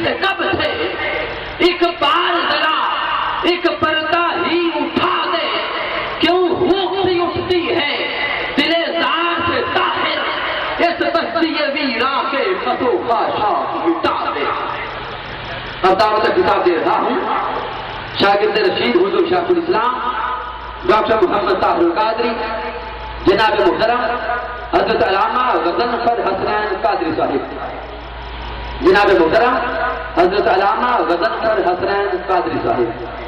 دل کب سے ایک بال ذرا ایک پردہ ہی اٹھا دے، کیوں ہوتی اٹھتی ہے دل زار سے طاہر، اس بستی ویراں کے خطو خاشاک مٹا دے۔ اب دعوت کتاب دے رہا ہوں، شاگرد رشید حضور شیخ الاسلام ڈاکٹر محمد طاہر القادری جناب محترم حضرت علامہ غضنفر حسنین قادری صاحب، جناب محترم حضرت علامہ غضنفر حسنین قادری صاحب۔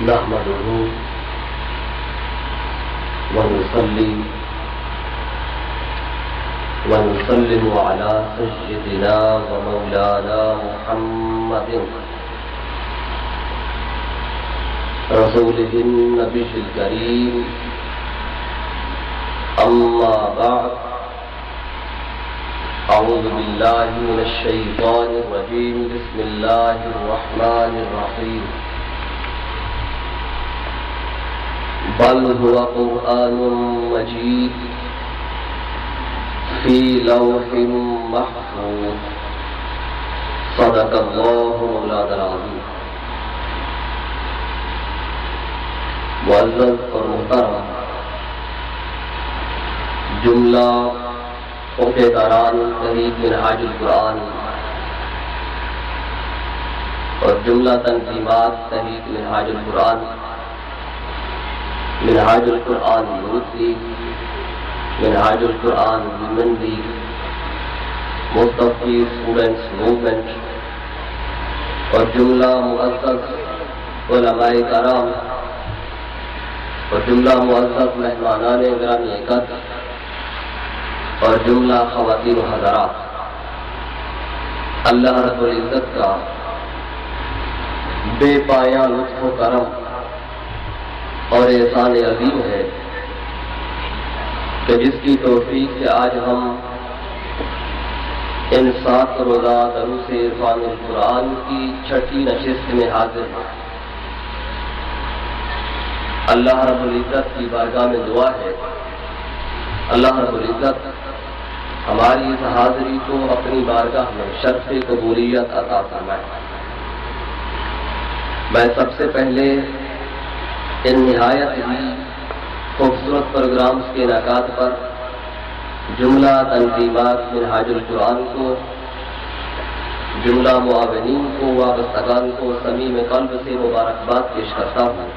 نحمده ونصلي ونسلم على سيدنا ومولانا محمد رسوله النبي الكريم، أما بعد، أعوذ بالله من الشيطان الرجيم، بسم الله الرحمن الرحيم، بل هو قرآن مجيد في لوح محفوظ، صدق الله مولانا العظيم۔ معزز اور محترم جملہ عہدیداران تحریک منہاج القرآن اور جملہ تنظیمات تحریک منہاج القرآن، منہاج القرآن یوتھ لیگ، منہاج القرآن ویمن لیگ، مستفی اسٹوڈنٹس موومنٹ اور جملہ معزز علماء کرام اور جملہ معزز مہمانان گرامی اکرام اور جملہ خواتین و حضرات، اللہ رب العزت کا بے پایاں لطف و کرم اور احسان عظیم ہے کہ جس کی توفیق سے آج ہم ان 7 روزہ دروس عرفان القرآن کی 6ٹھی نشست میں حاضر ہیں۔ اللہ رب العزت کی بارگاہ میں دعا ہے، اللہ رب العزت ہماری اس حاضری کو اپنی بارگاہ میں شرف قبولیت عطا فرمائے۔ میں سب سے پہلے ان نہایت ہی خوبصورت پروگرامز کے انعقاد پر جملہ تنظیمات منہاج القرآن کو، جملہ معاونین کو، وابستگان کو صمیم قلب سے مبارکباد پیش کرتا ہوں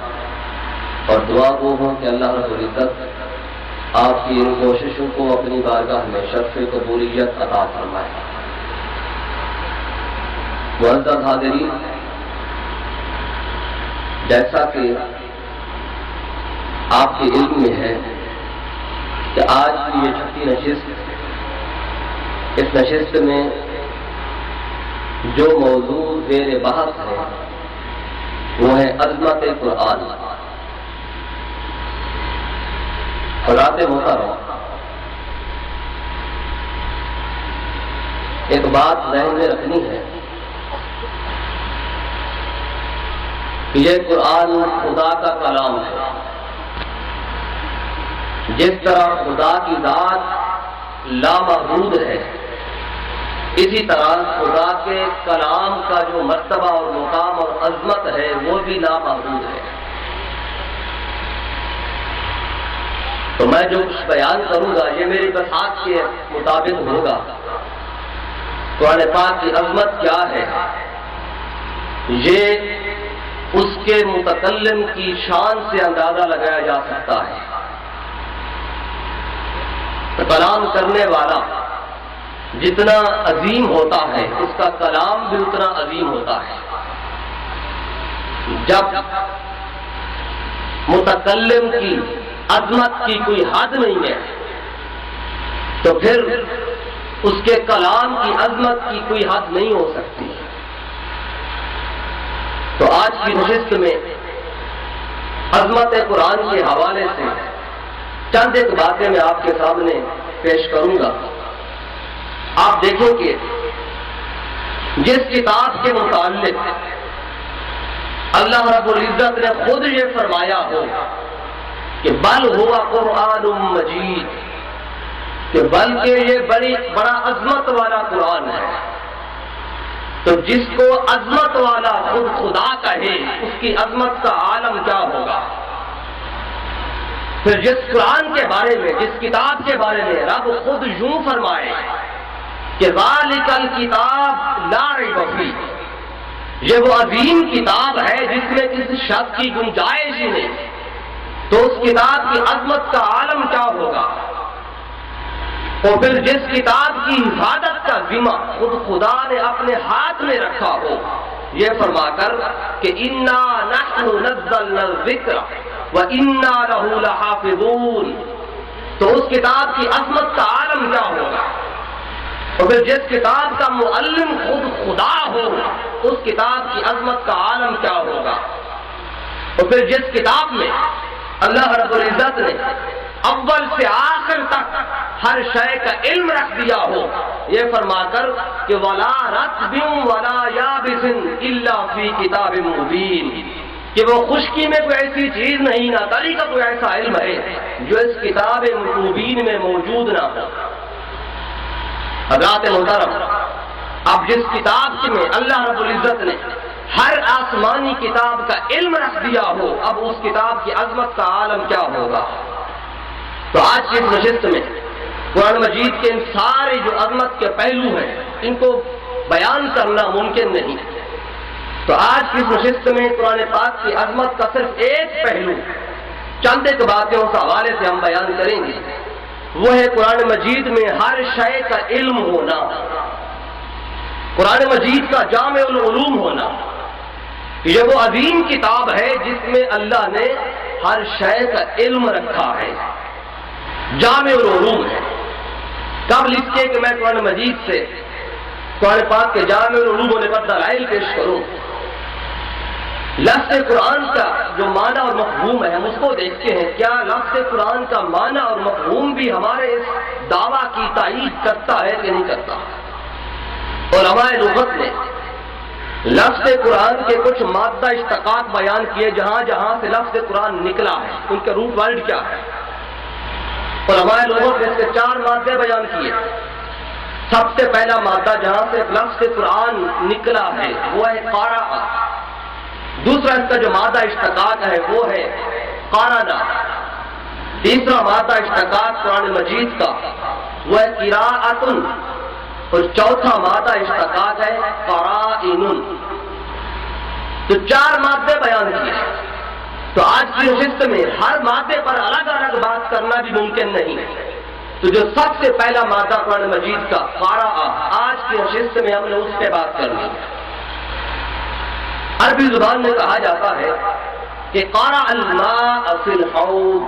اور دعا گو ہوں کہ اللہ رب العزت آپ کی ان کوششوں کو اپنی بارگاہ میں شرف قبولیت عطا فرمائے۔ معزز حاضرین، جیسا کہ آپ کے علم میں ہے کہ آج کی یہ 6ٹھی نشست، اس نشست میں جو موضوع زیر بحث ہے وہ ہے عظمت قرآن۔ حضرات محترم، ایک بات ذہن میں رکھنی ہے کہ یہ قرآن خدا کا کلام ہے۔ جس طرح خدا کی ذات لامحدود ہے، اسی طرح خدا کے کلام کا جو مرتبہ اور مقام اور عظمت ہے وہ بھی لامحدود ہے۔ تو میں جو کچھ بیان کروں گا یہ میری بساط کے مطابق ہوگا۔ قرآن پاک کی عظمت کیا ہے یہ اس کے متکلم کی شان سے اندازہ لگایا جا سکتا ہے۔ کلام کرنے والا جتنا عظیم ہوتا ہے اس کا کلام بھی اتنا عظیم ہوتا ہے۔ جب متکلم کی عظمت کی کوئی حد نہیں ہے تو پھر اس کے کلام کی عظمت کی کوئی حد نہیں ہو سکتی. تو آج کی نشست میں عظمت قرآن کے حوالے سے چند ایک باتیں میں آپ کے سامنے پیش کروں گا. آپ دیکھیں کہ جس کتاب کے متعلق اللہ رب العزت نے خود یہ فرمایا ہو کہ بل ہوا قرآن مجید، کہ بلکہ یہ بڑا عظمت والا قرآن ہے، تو جس کو عظمت والا خود خدا کہے اس کی عظمت کا عالم کیا ہوگا. پھر جس قرآن کے بارے میں، جس کتاب کے بارے میں رب خود یوں فرمائے کہ ذالک الکتاب لا ریب فیہ، یہ وہ عظیم کتاب ہے جس میں کسی شک کی گنجائش ہی نہیں، تو اس کتاب کی عظمت کا عالم کیا ہوگا. اور پھر جس کتاب کی حفاظت کا ذمہ خود خدا نے اپنے ہاتھ میں رکھا ہو، یہ فرما کر کہ انا نحن نزلنا الذکر وانا لہ لحافظون، تو اس کتاب کی عظمت کا عالم کیا ہوگا. اور پھر جس کتاب کا معلم خود خدا ہو اس کتاب کی عظمت کا عالم کیا ہوگا. اور پھر جس کتاب میں اللہ رب العزت نے اول سے آخر تک ہر شے کا علم رکھ دیا ہو، یہ فرما کر کہ ولا رطب ولا یابس الا فی کتاب مبین، کہ وہ خشکی میں کوئی ایسی چیز نہیں، نہ تری کا کوئی ایسا علم ہے جو اس کتاب مبین میں موجود نہ ہو. حضرات محترم، اب جس کتاب میں اللہ رب العزت نے ہر آسمانی کتاب کا علم رکھ دیا ہو، اب اس کتاب کی عظمت کا عالم کیا ہوگا. تو آج کی اس نشست میں قرآن مجید کے ان سارے جو عظمت کے پہلو ہیں ان کو بیان کرنا ممکن نہیں. تو آج کی اس نشست میں قرآن پاک کی عظمت کا صرف ایک پہلو چند ایک باتوں کے حوالے سے ہم بیان کریں گے، وہ ہے قرآن مجید میں ہر شے کا علم ہونا، قرآن مجید کا جامع العلوم ہونا. یہ وہ عظیم کتاب ہے جس میں اللہ نے ہر شے کا علم رکھا ہے، جامع العلوم ہے. قبل اس کے کہ میں قرآن مجید سے قرآن پاک کے جامع العلوم ہونے پر دلائل پیش کروں، لفظ قرآن کا جو معنی اور مفہوم ہے ہم اس کو دیکھتے ہیں. کیا لفظ قرآن کا معنی اور مفہوم بھی ہمارے اس دعویٰ کی تائید کرتا ہے کہ نہیں کرتا. علماء لغت نے لفظ قرآن کے کچھ مادہ اشتقاق بیان کیے، جہاں جہاں سے لفظ قرآن نکلا ہے ان کے روٹ ورڈ کیا ہے. علماء لغت نے اس کے 4 مادے بیان کیے. سب سے پہلا مادہ جہاں سے لفظ قرآن نکلا ہے وہ ہے قارا. دوسرا اس کا جو مادہ اشتقاق ہے وہ ہے قارنا. تیسرا مادہ اشتقاق قرآن مجید کا وہ ہے قراءۃ. اور چوتھا مادہ اشتقاق ہے قرائن. تو 4 مادے بیان کیے. تو آج کی نشست میں ہر مادے پر الگ الگ بات کرنا بھی ممکن نہیں. تو جو سب سے پہلا مادہ قرآن مجید کا قراء، آج کی نشست میں ہم نے اس پہ بات کرنی ہے. عربی زبان میں کہا جاتا ہے کہ قارع الماء فی الحوض،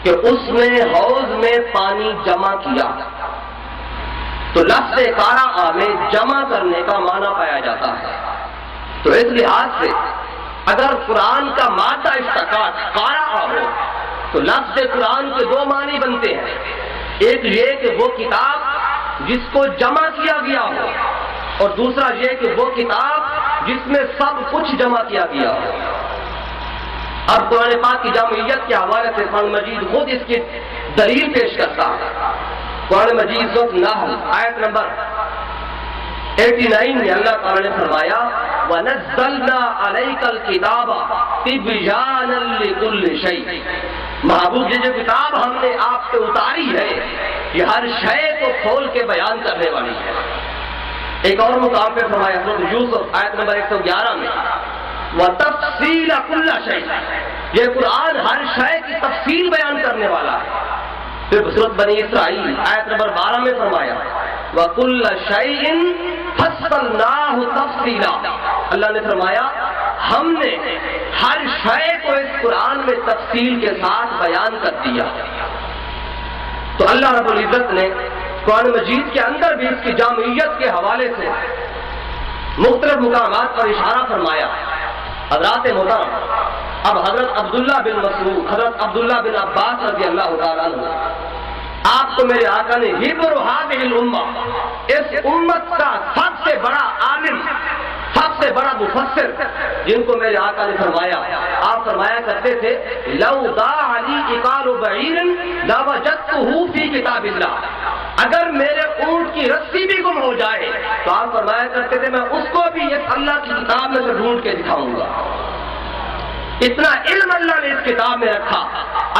کہ اس نے حوض میں پانی جمع کیا. تو لفظ قارع میں جمع کرنے کا معنی پایا جاتا ہے. تو اس لحاظ سے اگر قرآن کا مادہ اشتقاق قارع ہو تو لفظ قرآن کے 2 معنی بنتے ہیں. ایک یہ کہ وہ کتاب جس کو جمع کیا گیا ہو، اور دوسرا یہ کہ وہ کتاب جس میں سب کچھ جمع کیا گیا ہو. اب قرآن پاک کی جامعیت کے حوالے سے قرآن مجید خود اس کی دلیل پیش کرتا ہے. قرآن مجید سورۃ نحل آیت نمبر 89 میں اللہ تعالی نے فرمایا وَنَزَّلْنَا عَلَيْكَ الْكِتَابَ تِبْيَانًا لِكُلِّ شَيْءٍ، محبوب یہ جو کتاب ہم نے آپ پہ اتاری ہے یہ ہر شے کو کھول کے بیان کرنے والی ہے. ایک اور مقام پہ فرمایا سورۃ یوسف آیت نمبر 111 میں وَتَفْصِيلَ كُلِّ شَيْءٍ، یہ قرآن ہر شے کی تفصیل بیان کرنے والا ہے. پھر سورۃ بنی اسرائیل آیت نمبر 12 میں فرمایا وَكُلَّ شَيْءٍ فَصَّلْنَاهُ تَفْصِيلًا، اللہ نے فرمایا ہم نے ہر شے کو اس قرآن میں تفصیل کے ساتھ بیان کر دیا۔ تو اللہ رب العزت نے قرآن مجید کے اندر بھی اس کی جامعیت کے حوالے سے مختلف مقامات پر اشارہ فرمایا۔ حضرات محترم، اب حضرت عبداللہ بن مسعود، حضرت عبداللہ بن عباس رضی اللہ تعالیٰ عنہ، آپ کو میرے آقا نے حبر هذه الامہ، اس امت کا سب سے بڑا عالم، سب سے بڑا مفسر، جن کو میرے آقا نے فرمایا، آپ فرمایا کرتے تھے لو ضاع علی عقال بعیر لوجدته فی کتاب اللہ، اگر میرے اونٹ کی رسی بھی گم ہو جائے تو آپ فرمایا کرتے تھے میں اس کو بھی اس اللہ کی کتاب میں سے ڈھونڈ کے دکھاؤں گا۔ اتنا علم اللہ نے اس کتاب میں رکھا،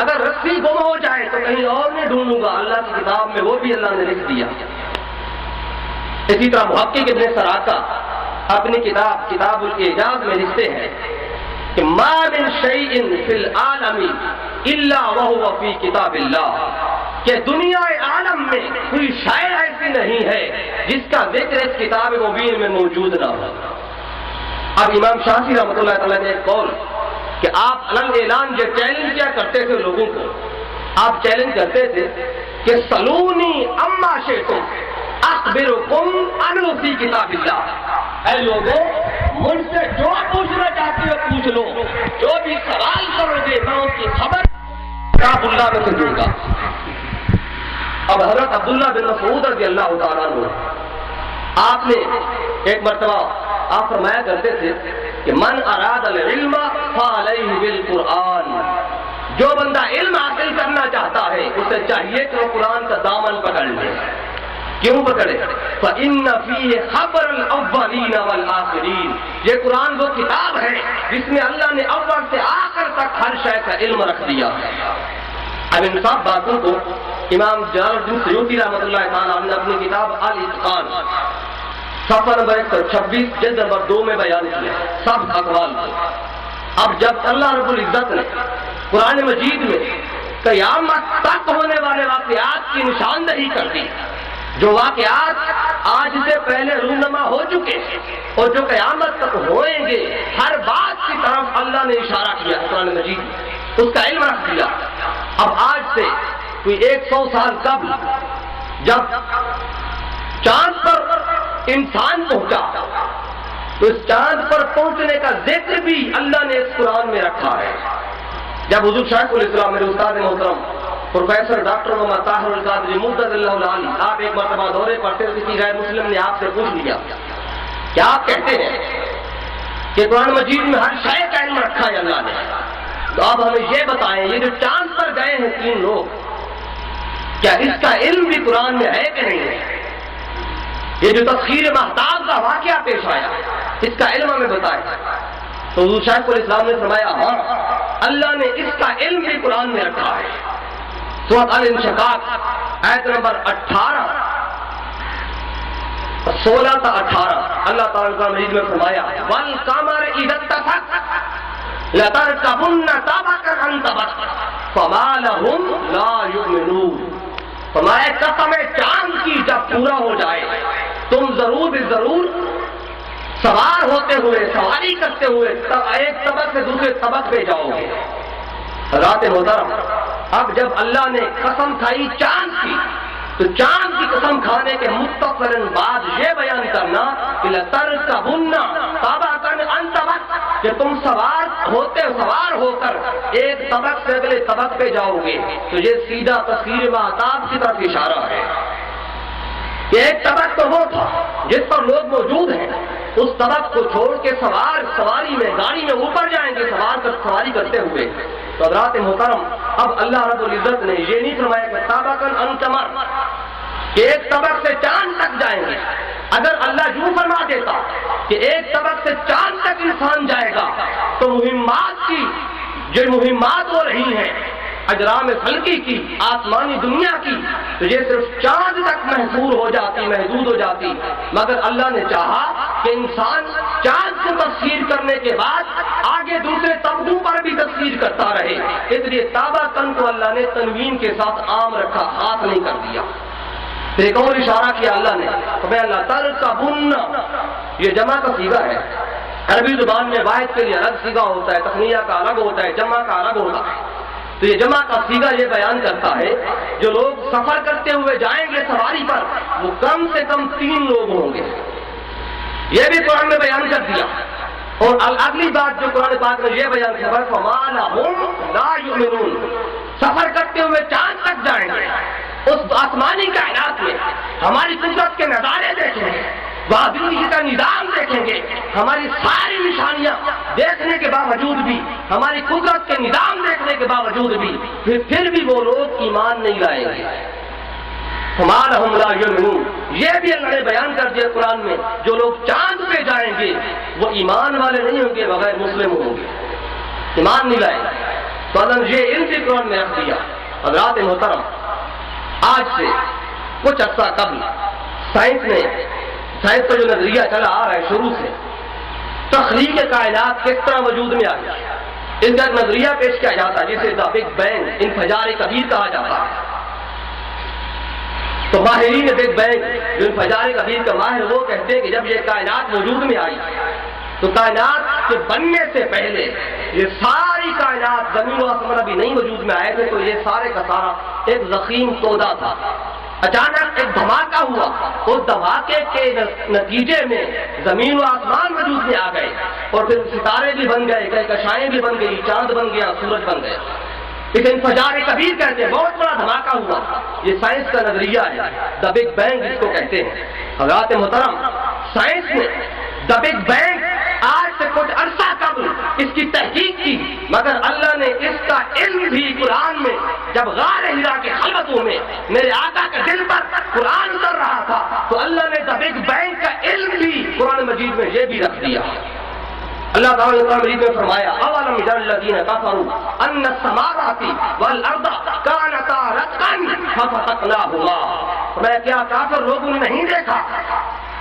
اگر رسی گم ہو جائے تو کہیں اور نہیں ڈھونڈوں گا، اللہ کی کتاب میں وہ بھی اللہ نے لکھ دیا۔ اسی طرح محقق ابن سراقہ اپنی کتاب الاعجاز میں لکھتے ہیں کہ ما من شیء فی العالم الا وهو فی کتاب اللہ، کہ دنیا عالم میں کوئی شے ایسی نہیں ہے جس کا ذکر اس کتاب مبین میں موجود نہ ہو۔ اب امام شافعی رحمۃ اللہ تعالیٰ نے ایک قول کہ آپ علن اعلان جو چیلنج کیا کرتے تھے لوگوں کو، آپ چیلنج کرتے تھے کہ سلونی اما شئتم اخبرکم عنہ فی کتاب اللہ، اے لوگوں مجھ سے جو پوچھنا چاہتے ہو پوچھ لو، جو بھی سوال کرو گے میں اس کی خبر کتاب اللہ میں سے دوں گا۔ اب حضرت عبداللہ بن مسعود رضی اللہ تعالیٰ عنہ، آپ نے ایک مرتبہ آپ فرمایا کرتے تھے کہ من اراد العلم فعلیہ بالقرآن، جو بندہ علم حاصل کرنا چاہتا ہے اسے چاہیے کہ وہ قرآن کا دامن پکڑ لے۔ کیوں پکڑے؟ فإن فیہ خبر الاولین والآخرین، یہ قرآن وہ کتاب ہے جس میں اللہ نے اول سے آخر تک ہر شے کا علم رکھ دیا ہے۔ اب ان سب باتوں کو امام جلال الدین سیوطی رحمۃ اللہ تعالیٰ نے اپنی کتاب الاتقان صفحہ نمبر 126 جلد نمبر 2 میں بیان کیا سب اقوال کو۔ اب جب اللہ رب العزت نے قرآن مجید میں قیامت تک ہونے والے واقعات کی نشاندہی کر دی، جو واقعات آج سے پہلے رونما ہو چکے اور جو قیامت تک ہوئیں گے، ہر بات کی طرف اللہ نے اشارہ کیا قرآن مجید میں، اس کا علم رکھ دیا۔ اب آج سے کوئی 100 سال قبل جب چاند پر انسان پہنچا تو اس چاند پر پہنچنے کا ذکر بھی اللہ نے اس قرآن میں رکھا ہے۔ جب حضور شیخ الاسلام میرے استاد محترم پروفیسر ڈاکٹر محمد طاہر القادری مجدد اللہ علیہ، آپ ایک مرتبہ دورے پر تھے، کسی غیر مسلم نے آپ سے پوچھ لیا کہ آپ کہتے ہیں کہ قرآن مجید میں ہر شے کا علم رکھا ہے اللہ نے، تو آپ ہمیں یہ بتائیں یہ جو چاند پر گئے ہیں 3 لوگ، کیا اس کا علم بھی قرآن میں ہے کہ نہیں ہے؟ یہ جو تسخیر مہتاب کا واقعہ پیش آیا اس کا علم ہمیں بتائیں۔ تو حضور شیخ الاسلام نے فرمایا ہاں، اللہ نے اس کا علم بھی قرآن میں رکھا ہے۔ سورۃ الانشقاق آیت نمبر 18 16 تا 18 اللہ تعالیٰ نے مجید میں فرمایا والقمر اذا اتسق لتركبن طبقا عن طبق فما لهم لا يؤمنون، فرمایا قسم چاند کی جب پورا ہو جائے تم ضرور سوار ہوتے ہوئے، سواری کرتے ہوئے ایک طبق سے دوسرے طبق پہ جاؤ گے۔ رات محترم، اب جب اللہ نے قسم کھائی چاند کی تو چاند کی قسم کھانے کے مستقبلاً بعد یہ بیان کرنا کہ لترکبن طبقا عن طبق، کہ تم سوار ہو کر ایک طبق سے اگلے طبق پہ جاؤ گے، تو یہ سیدھا تسخیر مہتاب کی طرف اشارہ ہے۔ ایک طبق تو وہ تھا جس پر لوگ موجود ہیں، اس طبق کو چھوڑ کے سواری میں گاڑی میں اوپر جائیں گے سواری کرتے ہوئے۔ تو حضرات محترم، اب اللہ رب العزت نے یہ نہیں فرمایا کہ طبقاً عن قمر، کہ ایک طبق سے چاند تک جائیں گے۔ اگر اللہ یوں فرما دیتا کہ ایک طبق سے چاند تک انسان جائے گا تو جو مہمات ہو رہی ہیں اجرام فلکی کی، آسمانی دنیا کی، تو یہ صرف چاند تک محدود ہو جاتی، مگر اللہ نے چاہا کہ انسان چاند کو تفسیر کرنے کے بعد آگے دوسرے طبقوں پر بھی تفسیر کرتا رہے، اس لیے طبقاً کو اللہ نے تنوین کے ساتھ عام رکھا، خاص نہیں کر دیا۔ پھر ایک اور اشارہ کیا اللہ نے، اللہ ترکبن، یہ جمع کا صیغہ ہے، عربی زبان میں واحد کے لیے الگ صیغہ ہوتا ہے، تثنیہ کا الگ ہوتا ہے، جمع کا الگ ہوتا ہے. تو یہ جمع کا صیغہ یہ بیان کرتا ہے جو لوگ سفر کرتے ہوئے جائیں گے سواری پر وہ کم سے کم 3 لوگ ہوں گے. یہ بھی قرآن میں بیان کر دیا. اور اگلی بات جو قرآن پاک نے یہ بیان کیا ہے فَمَا لَهُمْ لَا يُؤْمِنُونَ، سفر کرتے ہوئے چاند تک جائیں گے، اس آسمانی کائنات میں ہماری قدرت کے نظارے دیکھیں گے، وہاں زندگی کا نظام دیکھیں گے، ہماری ساری نشانیاں دیکھنے کے باوجود بھی، ہماری قدرت کے نظام دیکھنے کے باوجود بھی پھر بھی وہ لوگ ایمان نہیں لائیں گے. ہمارا لا یؤمنون، یہ بھی اللہ نے بیان کر دیا قرآن میں جو لوگ چاند پہ جائیں گے وہ ایمان والے نہیں ہوں گے، بغیر مسلم ہوں گے، ایمان نہیں لائیں گے. تو اللہ نے یہ علم بھی قرآن میں رکھ دیا. حضرات محترم، آج سے کچھ عرصہ قبل سائنس کا جو نظریہ چلا آ رہا ہے شروع سے، تخلیق کائنات کس طرح وجود میں آئی، اس کا نظریہ پیش کیا جاتا ہے جسے دا بگ بینگ، انفجار کبیر کہا جاتا ہے. تو ماہرین بگ بینگ جو انفجار کبیر کا ماہر وہ کہتے ہیں کہ جب یہ کائنات وجود میں آئی تو کائنات کے بننے سے پہلے یہ ساری کائنات زمین و آسمان ابھی نہیں وجود میں آئے تھے، تو یہ سارے کا سارا ایک ضخیم تودا تھا. اچانک ایک دھماکہ ہوا، اس دھماکے کے نتیجے میں زمین و آسمان وجود میں آ گئے اور پھر ستارے بھی بن گئے، کہکشائیں بھی بن گئی، چاند بن گیا، سورج بن گیا. اسے انفجار کبیر کہتے ہیں. بہت بڑا دھماکہ ہوا. یہ سائنس کا نظریہ ہے، دا بگ بینگ جس کو کہتے ہیں. حضرات محترم، سائنس نے دا بگ بینگ آج سے کچھ عرصہ قبل اس کی تحقیق کی، مگر اللہ نے اس کا علم بھی قرآن میں جب غار حرا کے خلوتوں میں میرے آقا کے دل پر قرآن اتر رہا تھا تو اللہ نے دا بگ بینگ کا علم بھی قرآن مجید میں یہ بھی رکھ دیا. اللہ تعالیٰ نے قرآن مجید میں فرمایا اولم یر الذین کفروا ان السماوات والارض کانتا رتقا ففتقناہما. میں کیا کافر لوگوں نے نہیں دیکھا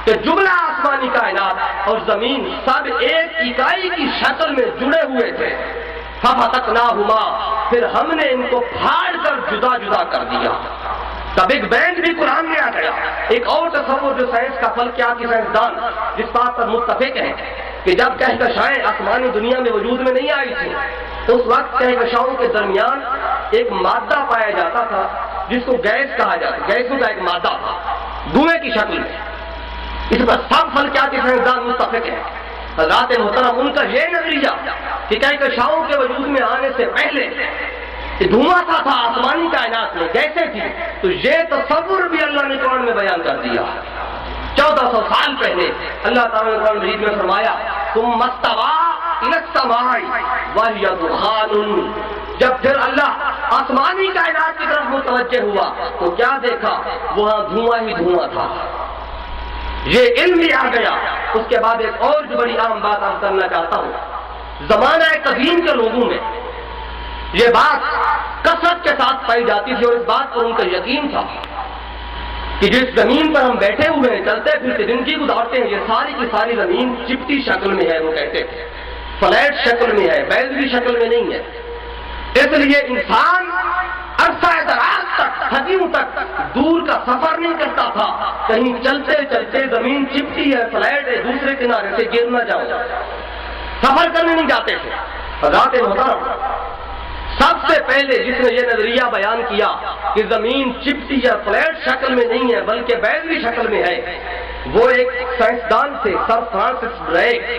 کہ جملہ آسمانی کائنات اور زمین سب ایک اکائی کی شکل میں جڑے ہوئے تھے. ففتقناہما، پھر ہم نے ان کو پھاڑ کر جدا جدا کر دیا. دا بگ بینگ بھی قرآن میں آ گیا. ایک اور تصور جو سائنس کا فلکیاتی سائنسدان جس بات پر متفق ہیں کہ جب کہکشائیں آسمانی دنیا میں وجود میں نہیں آئی تھی اس وقت کہکشاؤں کے درمیان ایک مادہ پایا جاتا تھا جس کو گیس کہا جاتا. گیسوں کا ایک مادہ تھا دھوئیں کی شکل میں. اس پر سب فلکیاتی سائنسدان متفق ہیں. حضرات محترم، ان کا یہ نظریہ کہ کہکشاؤں کے وجود میں آنے سے پہلے دھواں تھا آسمانی کائنات میں، کیسے تھی، تو یہ تصور بھی اللہ نے قرآن میں بیان کر دیا. 1400 سال پہلے اللہ تعالیٰ نے قرآن مجید میں فرمایا ثم استوى الى السماء وهي دخان. جب پھر اللہ آسمانی کائنات کی طرف متوجہ ہوا تو کیا دیکھا، وہاں دھواں ہی دھواں تھا. یہ علم بھی آ گیا. اس کے بعد ایک اور جو بڑی عام بات آپ کرنا چاہتا ہوں، زمانہ قدیم کے لوگوں میں یہ بات کثرت کے ساتھ پائی جاتی تھی اور اس بات پر ان کا یقین تھا کہ جس زمین پر ہم بیٹھے ہوئے ہیں، چلتے پھرتے زندگی گزارتے ہیں، یہ ساری کی ساری زمین چپٹی شکل میں ہے. وہ کہتے تھے فلیٹ شکل میں ہے، بیلوی شکل میں نہیں ہے. اس لیے انسان عرصہ دراز تک، صدیوں تک دور کا سفر نہیں کرتا تھا. کہیں چلتے چلتے زمین چپٹی ہے، فلیٹ ہے، دوسرے کنارے سے گر نہ جاؤ، سفر کرنے نہیں جاتے تھے. حضرات محترم، سب سے پہلے جس نے یہ نظریہ بیان کیا کہ زمین چپٹی یا فلیٹ شکل میں نہیں ہے بلکہ بیلوی شکل میں ہے، وہ ایک سائنسدان تھے سر فرانسس ڈریک،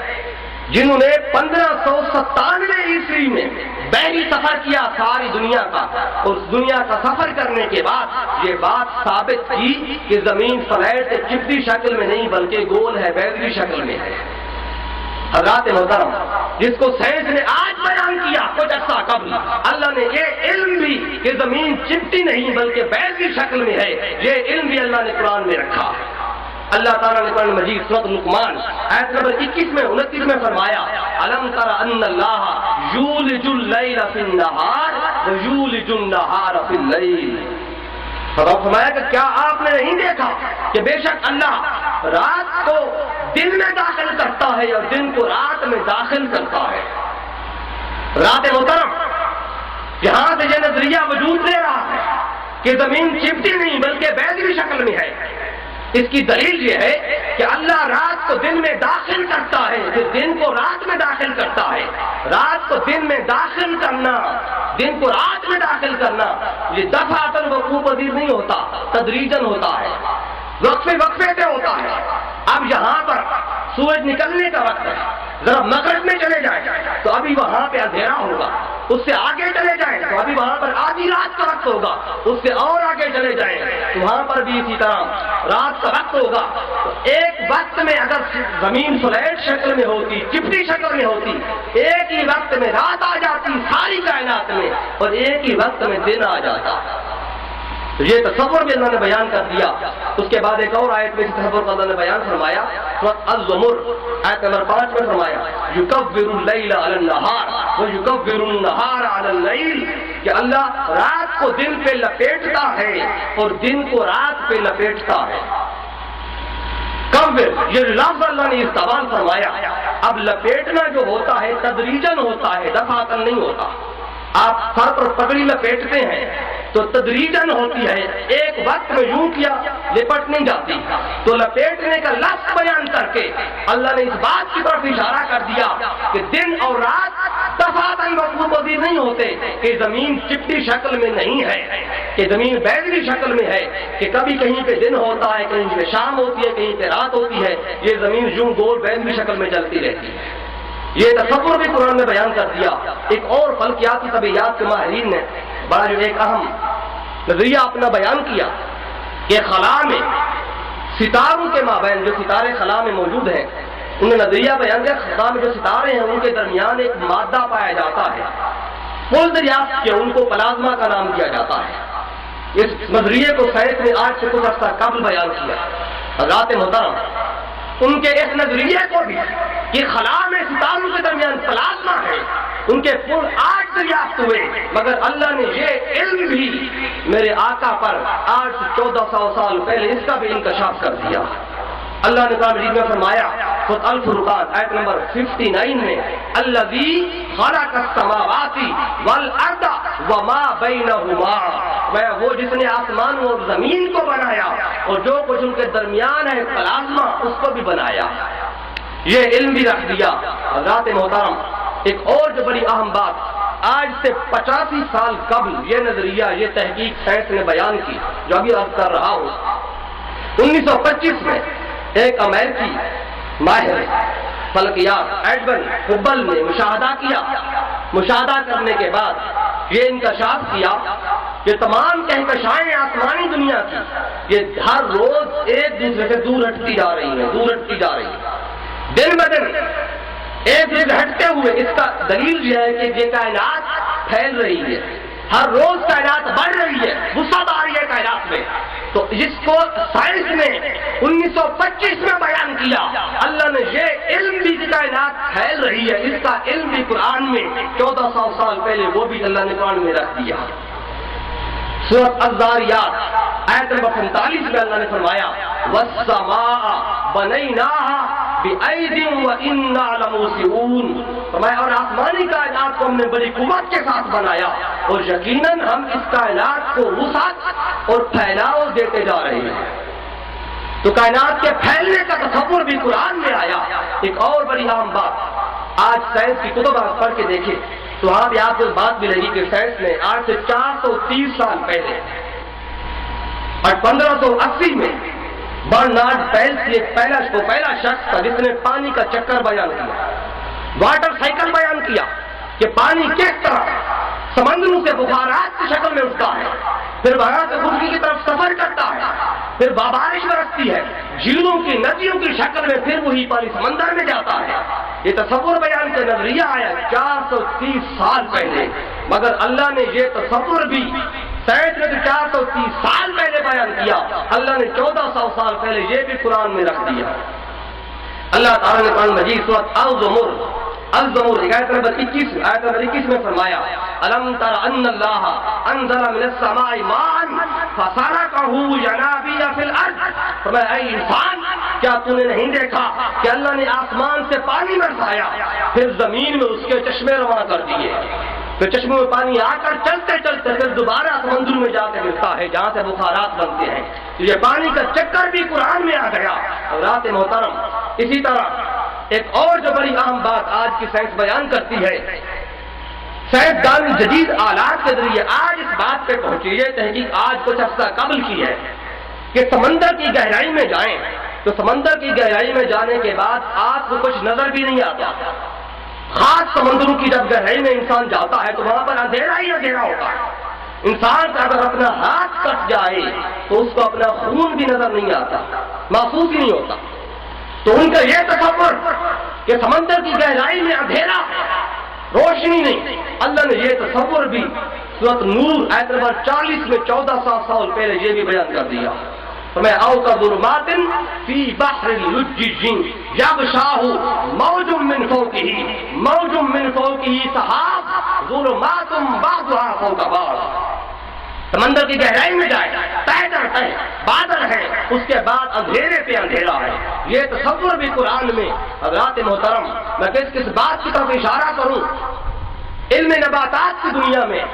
جنہوں نے 1597 عیسوی میں بحری سفر کیا ساری دنیا کا. اور دنیا کا سفر کرنے کے بعد یہ بات ثابت کی کہ زمین فلیٹ چپٹی شکل میں نہیں بلکہ گول ہے، بیلوی شکل میں ہے. حضرات محترم، جس کو سائنس نے آج بیان کیا کچھ عرصہ قبل، اللہ نے یہ علم بھی کہ زمین چپٹی نہیں بلکہ بیلوی شکل میں ہے، یہ علم بھی اللہ نے قرآن میں رکھا. اللہ تعالیٰ نے قرآن مجید سورۃ لقمان آیت نمبر 21 میں 29 میں فرمایا الم تر ان اللہ یولج اللیل فی النہار ویولج النہار فی اللیل. فرمایا کہ کیا آپ نے نہیں دیکھا کہ بے شک اللہ رات کو دن میں داخل کرتا ہے اور دن کو رات میں داخل کرتا ہے. رات محترم، یہاں سے یہ نظریہ وجود لے رہا ہے کہ زمین چپٹی نہیں بلکہ بیلوی شکل میں ہے. اس کی دلیل یہ ہے کہ اللہ رات کو دن میں داخل کرتا ہے، پھر دن کو رات میں داخل کرتا ہے۔ رات کو دن میں داخل کرنا، دن کو رات میں داخل کرنا، یہ دفعتاً وقوع پذیر نہیں ہوتا، تدریجاً ہوتا ہے، وقفے وقفے سے ہوتا ہے۔ اب یہاں پر سورج نکلنے کا وقت ہے، ذرا مغرب میں چلے جائیں تو ابھی وہاں پہ اندھیرا ہوگا، اس سے آگے چلے جائیں تو ابھی وہاں پر آدھی رات کا وقت ہوگا، اس سے اور آگے چلے جائیں تو وہاں پر بھی اسی طرح رات کا وقت ہوگا۔ تو ایک وقت میں اگر زمین فلیٹ شکل میں ہوتی، چپٹی شکل میں ہوتی، ایک ہی وقت میں رات آ جاتی ساری کائنات میں، اور ایک ہی وقت میں دن آ جاتا۔ تو یہ تصور بھی اللہ نے بیان کر دیا۔ اس کے بعد ایک اور آیت میں تصور کا اللہ نے بیان فرمایا، سورۃ الزمر آیت نمبر 5 میں فرمایا یکبر اللیل علی النہار ویکبر النہار علی اللیل، کہ اللہ رات کو دن پہ لپیٹتا ہے اور دن کو رات پہ لپیٹتا ہے۔ کبر، یہ لفظ اللہ نے استعمال فرمایا۔ اب لپیٹنا جو ہوتا ہے تدریجاً ہوتا ہے، دفعتاً نہیں ہوتا۔ آپ سر پر پگڑی لپیٹتے ہیں تو تدریجاً ہوتی ہے، ایک وقت میں یوں کیا لپٹ نہیں جاتی۔ تو لپیٹنے کا لفظ بیان کر کے اللہ نے اس بات کی طرف اشارہ کر دیا کہ دن اور رات دفعتاً وقوع پذیر نہیں ہوتے، کہ زمین چپٹی شکل میں نہیں ہے، کہ زمین بیضوی شکل میں ہے، کہ کبھی کہیں پہ دن ہوتا ہے، کہیں پہ شام ہوتی ہے، کہیں پہ رات ہوتی ہے، یہ زمین یوں گول بیضوی شکل میں چلتی رہتی ہے۔ یہ تصور بھی قرآن نے بیان کر دیا۔ ایک اور فلکیاتی طبیعیات کے ماہرین نے بڑا جو ایک اہم نظریہ اپنا بیان کیا کہ خلا میں ستاروں کے مابین، جو ستارے خلا میں موجود ہیں، انہوں نے نظریہ بیان کیا خلا میں جو ستارے ہیں ان کے درمیان ایک مادہ پایا جاتا ہے، پل دریافت کیا، ان کو پلازما کا نام دیا جاتا ہے۔ اس نظریے کو سائنس نے آج سے کچھ عرصہ قبل بیان کیا۔ حضرات محترم، ان کے اس نظریے کو بھی کہ خلا میں ستاروں کے درمیان پلازما ہے، ان کے پل آج دریافت ہوئے، مگر اللہ نے یہ علم بھی میرے آقا پر آج سے 1400 سال پہلے اس کا بھی انکشاف کر دیا۔ اللہ نے قرآن مجید میں فرمایا سورۃ الفرقان آیت نمبر 59 میں الذی خلق السماوات والارض وما بینہما، وہ جس نے آسمانوں اور زمین کو بنایا اور جو کچھ ان کے درمیان ہے پلازما اس کو بھی بنایا، یہ علم بھی رکھ دیا۔ حضرات محترم، ایک اور جو بڑی اہم بات آج سے 85 سال قبل یہ نظریہ، یہ تحقیق سائنس نے بیان کی، جو ابھی عرض کر رہا ہوں۔ 1925 میں ایک امریکی ماہر فلکیات ایڈون ہبل نے مشاہدہ کیا۔ مشاہدہ کرنے کے بعد یہ انکشاف کیا کہ تمام کہکشائیں آسمانی دنیا کی یہ ہر روز ایک دوسرے سے دور ہٹتی جا رہی ہیں، دور ہٹتی جا رہی ہیں، دن بدن ایک دوسرے سے ہٹتے ہوئے۔ اس کا دلیل یہ ہے کہ یہ کائنات پھیل رہی ہے، ہر روز کائنات بڑھ رہی ہے، وسعت آ رہی ہے کائنات میں۔ تو جس کو سائنس نے 1925 میں بیان کیا، اللہ نے یہ علم بھی کہ کائنات پھیل رہی ہے، اس کا علم بھی قرآن میں 1400 سال پہلے وہ بھی اللہ نے قرآن میں رکھ دیا۔ سورۃ الذاریات آیت نمبر 45 میں اللہ نے فرمایا والسماء بنیناها بأید وإنا لموسعون، فرمایا اور آسمانی کائنات کو ہم نے بڑی قوت کے ساتھ بنایا اور یقیناً ہم اس کائنات کو وسعت اور پھیلاؤ دیتے جا رہے ہیں۔ تو کائنات کے پھیلنے کا تصور بھی قرآن میں آیا۔ ایک اور بڑی اہم بات، آج سائنس کی کتب آپ پڑھ کے دیکھیں تو وہاں پہ آپ کو بات ملے گی کہ سائنس نے آج سے 430 سال پہلے اور 1580 میں برنارڈ بیلس ایک پہلا شخص تھا جس نے پانی کا چکر بیان کیا، واٹر سائیکل بیان کیا کہ پانی کس طرح سمندروں سے بخارات کی شکل میں اٹھتا ہے، پھر وہاں سے خشکی کی طرف سفر کرتا ہے، پھر بارش برستی ہے، جھیلوں کی ندیوں کی شکل میں، پھر وہی پانی سمندر میں جاتا ہے۔ یہ تصور بیان کا نظریہ آیا 430 سال پہلے، مگر اللہ نے یہ تصور بھی سائنس نے 430 سال پہلے بیان کیا، اللہ نے 1400 سال پہلے یہ بھی قرآن میں رکھ دیا۔ اللہ تعالیٰ نے قرآن مجید سورۃ الزمر آیت نمبر 21 میں فرمایا الم تر ان اللہ انزل من السماء ماء فسلكه ينابيع في الارض، فرمایا اے انسان کیا تو نے نہیں دیکھا کہ اللہ نے آسمان سے پانی برسایا پھر زمین میں اس کے چشمے رواں کر دیے، پھر چشموں میں پانی آ کر چلتے چلتے پھر دوبارہ سمندر میں جا کے گرتا ہے جہاں سے بخارات بنتے ہیں. تو یہ پانی کا چکر بھی قرآن میں آ گیا. حضرات محترم، اسی طرح ایک اور جو بڑی اہم بات آج کی سائنس بیان کرتی ہے، سائنسدان جدید آلات کے ذریعے آج اس بات پہ پہنچی، یہ تحقیق آج کچھ عرصہ قبل کی ہے کہ سمندر کی گہرائی میں جائیں تو سمندر کی گہرائی میں جانے کے بعد آپ کو کچھ نظر بھی نہیں آتا. خاص سمندروں کی جب گہرائی میں انسان جاتا ہے تو وہاں پر اندھیرا ہی اندھیرا ہوتا ہے. انسان کا اگر اپنا ہاتھ کٹ جائے تو اس کو اپنا خون بھی نظر نہیں آتا، محسوس ہی نہیں ہوتا. تو ان کا یہ تصور کہ سمندر کی گہرائی میں اندھیرا ہے، روشنی نہیں، اللہ نے یہ تصور بھی سورۃ نور آیت نمبر 40 میں 1400 سال پہلے یہ بھی بیان کر دیا. میں او کا ظلمات فی بحر اللجج یغشاہ موج من فوقہ موج من فوقہ سحاب ظلمات بعضها فوق بعض. سمندر کی گہرائی میں جائے، تہ در تہ بادل ہے، اس کے بعد اندھیرے پہ اندھیرا ہے. یہ تصور بھی قرآن میں. حضرات محترم، میں کس بات کی طرف اشارہ کروں؟ علم نباتات کی دنیا میں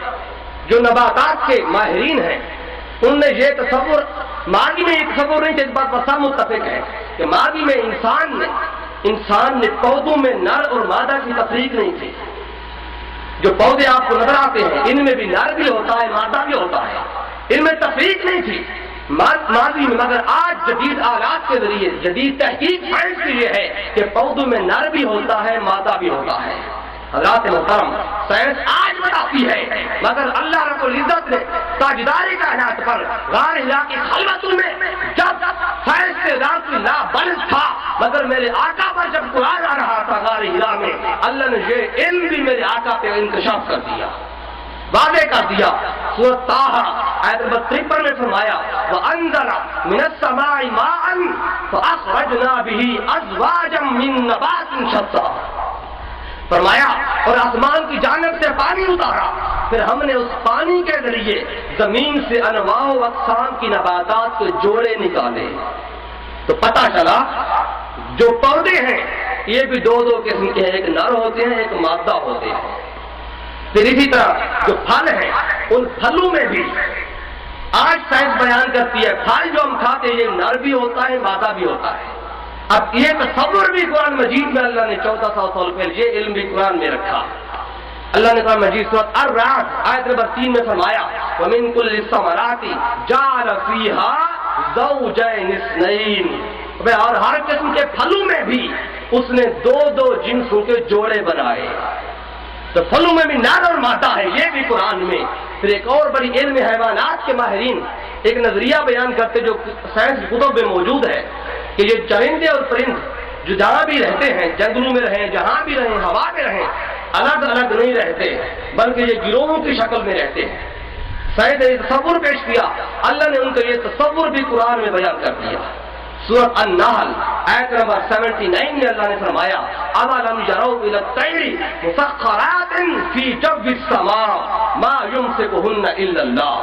جو نباتات کے ماہرین ہیں ان نے یہ تصور، ماضی میں یہ تصور نہیں کہ اس بات پر سب متفق ہے کہ ماضی میں انسان نے پودوں میں نر اور مادہ کی تفریق نہیں تھی. جو پودے آپ کو نظر آتے ہیں ان میں بھی نر بھی ہوتا ہے، مادہ بھی ہوتا ہے، ان میں تفریق نہیں تھی ماضی میں. مگر آج جدید آلات کے ذریعے جدید تحقیق سائنس کی یہ ہے کہ پودوں میں نر بھی ہوتا ہے، مادہ بھی ہوتا ہے. حضرات محترم، سائنس آج بتاتی ہے، مگر اللہ رب العزت نے تاجدار کائنات پر غار ہرا کی خلوتوں میں جب سائنس سے ذات اللہ بلند تھا، مگر میرے آقا پر جب قرآن آ رہا تھا غار ہرا میں، اللہ نے یہ علم بھی میرے آقا پہ انکشاف کر دیا، واضح کر دیا. سورۃ طٰہٰ آیت نمبر 53 میں فرمایا وَأَنزَلَ مِنَ السَّمَاءِ مَاءً فَأَخْرَجْنَا بِهِ أَزْوَاجًا مِّن نَّبَاتٍ شَتَّىٰ. فرمایا اور آسمان کی جانب سے پانی اتارا، پھر ہم نے اس پانی کے ذریعے زمین سے انواع و اقسام کی نباتات کے جوڑے نکالے. تو پتہ چلا جو پودے ہیں یہ بھی دو قسم کے ہیں، ایک نر ہوتے ہیں، ایک مادہ ہوتے ہیں. پھر اسی طرح جو پھل ہیں ان پھلوں میں بھی آج سائنس بیان کرتی ہے پھل جو ہم کھاتے ہیں یہ نر بھی ہوتا ہے، مادہ بھی ہوتا ہے. اب یہ تصور بھی قرآن مجید میں اللہ نے 1400 سال پہلے یہ علم بھی قرآن میں رکھا. اللہ نے قرآن مجید سورۃ الرعد آیت نمبر 3 میں فرمایا وَمِن كُلِّ الثَّمَرَاتِ جَعَلَ فِيهَا زَوْجَيْنِ اثْنَيْنِ. اور ہر قسم کے پھلوں میں بھی اس نے دو جنسوں کے جوڑے بنائے. تو پھلوں میں بھی نر اور مادہ ہے، یہ بھی قرآن میں. پھر ایک اور بڑی علم حیوانات کے ماہرین ایک نظریہ بیان کرتے جو سائنس کتب میں موجود ہے کہ یہ چرندے اور پرند جو جہاں بھی رہتے ہیں، جنگلوں میں رہیں، جہاں بھی رہیں، ہوا میں رہیں، الگ الگ نہیں رہتے بلکہ یہ گروہوں کی شکل میں رہتے ہیں. سائنس نے تصور پیش کیا، اللہ نے ان کا یہ تصور بھی قرآن میں بیان کر دیا. سورۃ النحل آیت نمبر 79 میں اللہ نے فرمایا اَوَلَمْ يَرَوْا إِلَى الطَّيْرِ مُسَخَّرَاتٍ فِي جَوِّ السَّمَاءِ مَا يُمْسِكُهُنَّ إِلَّا اللَّهُ.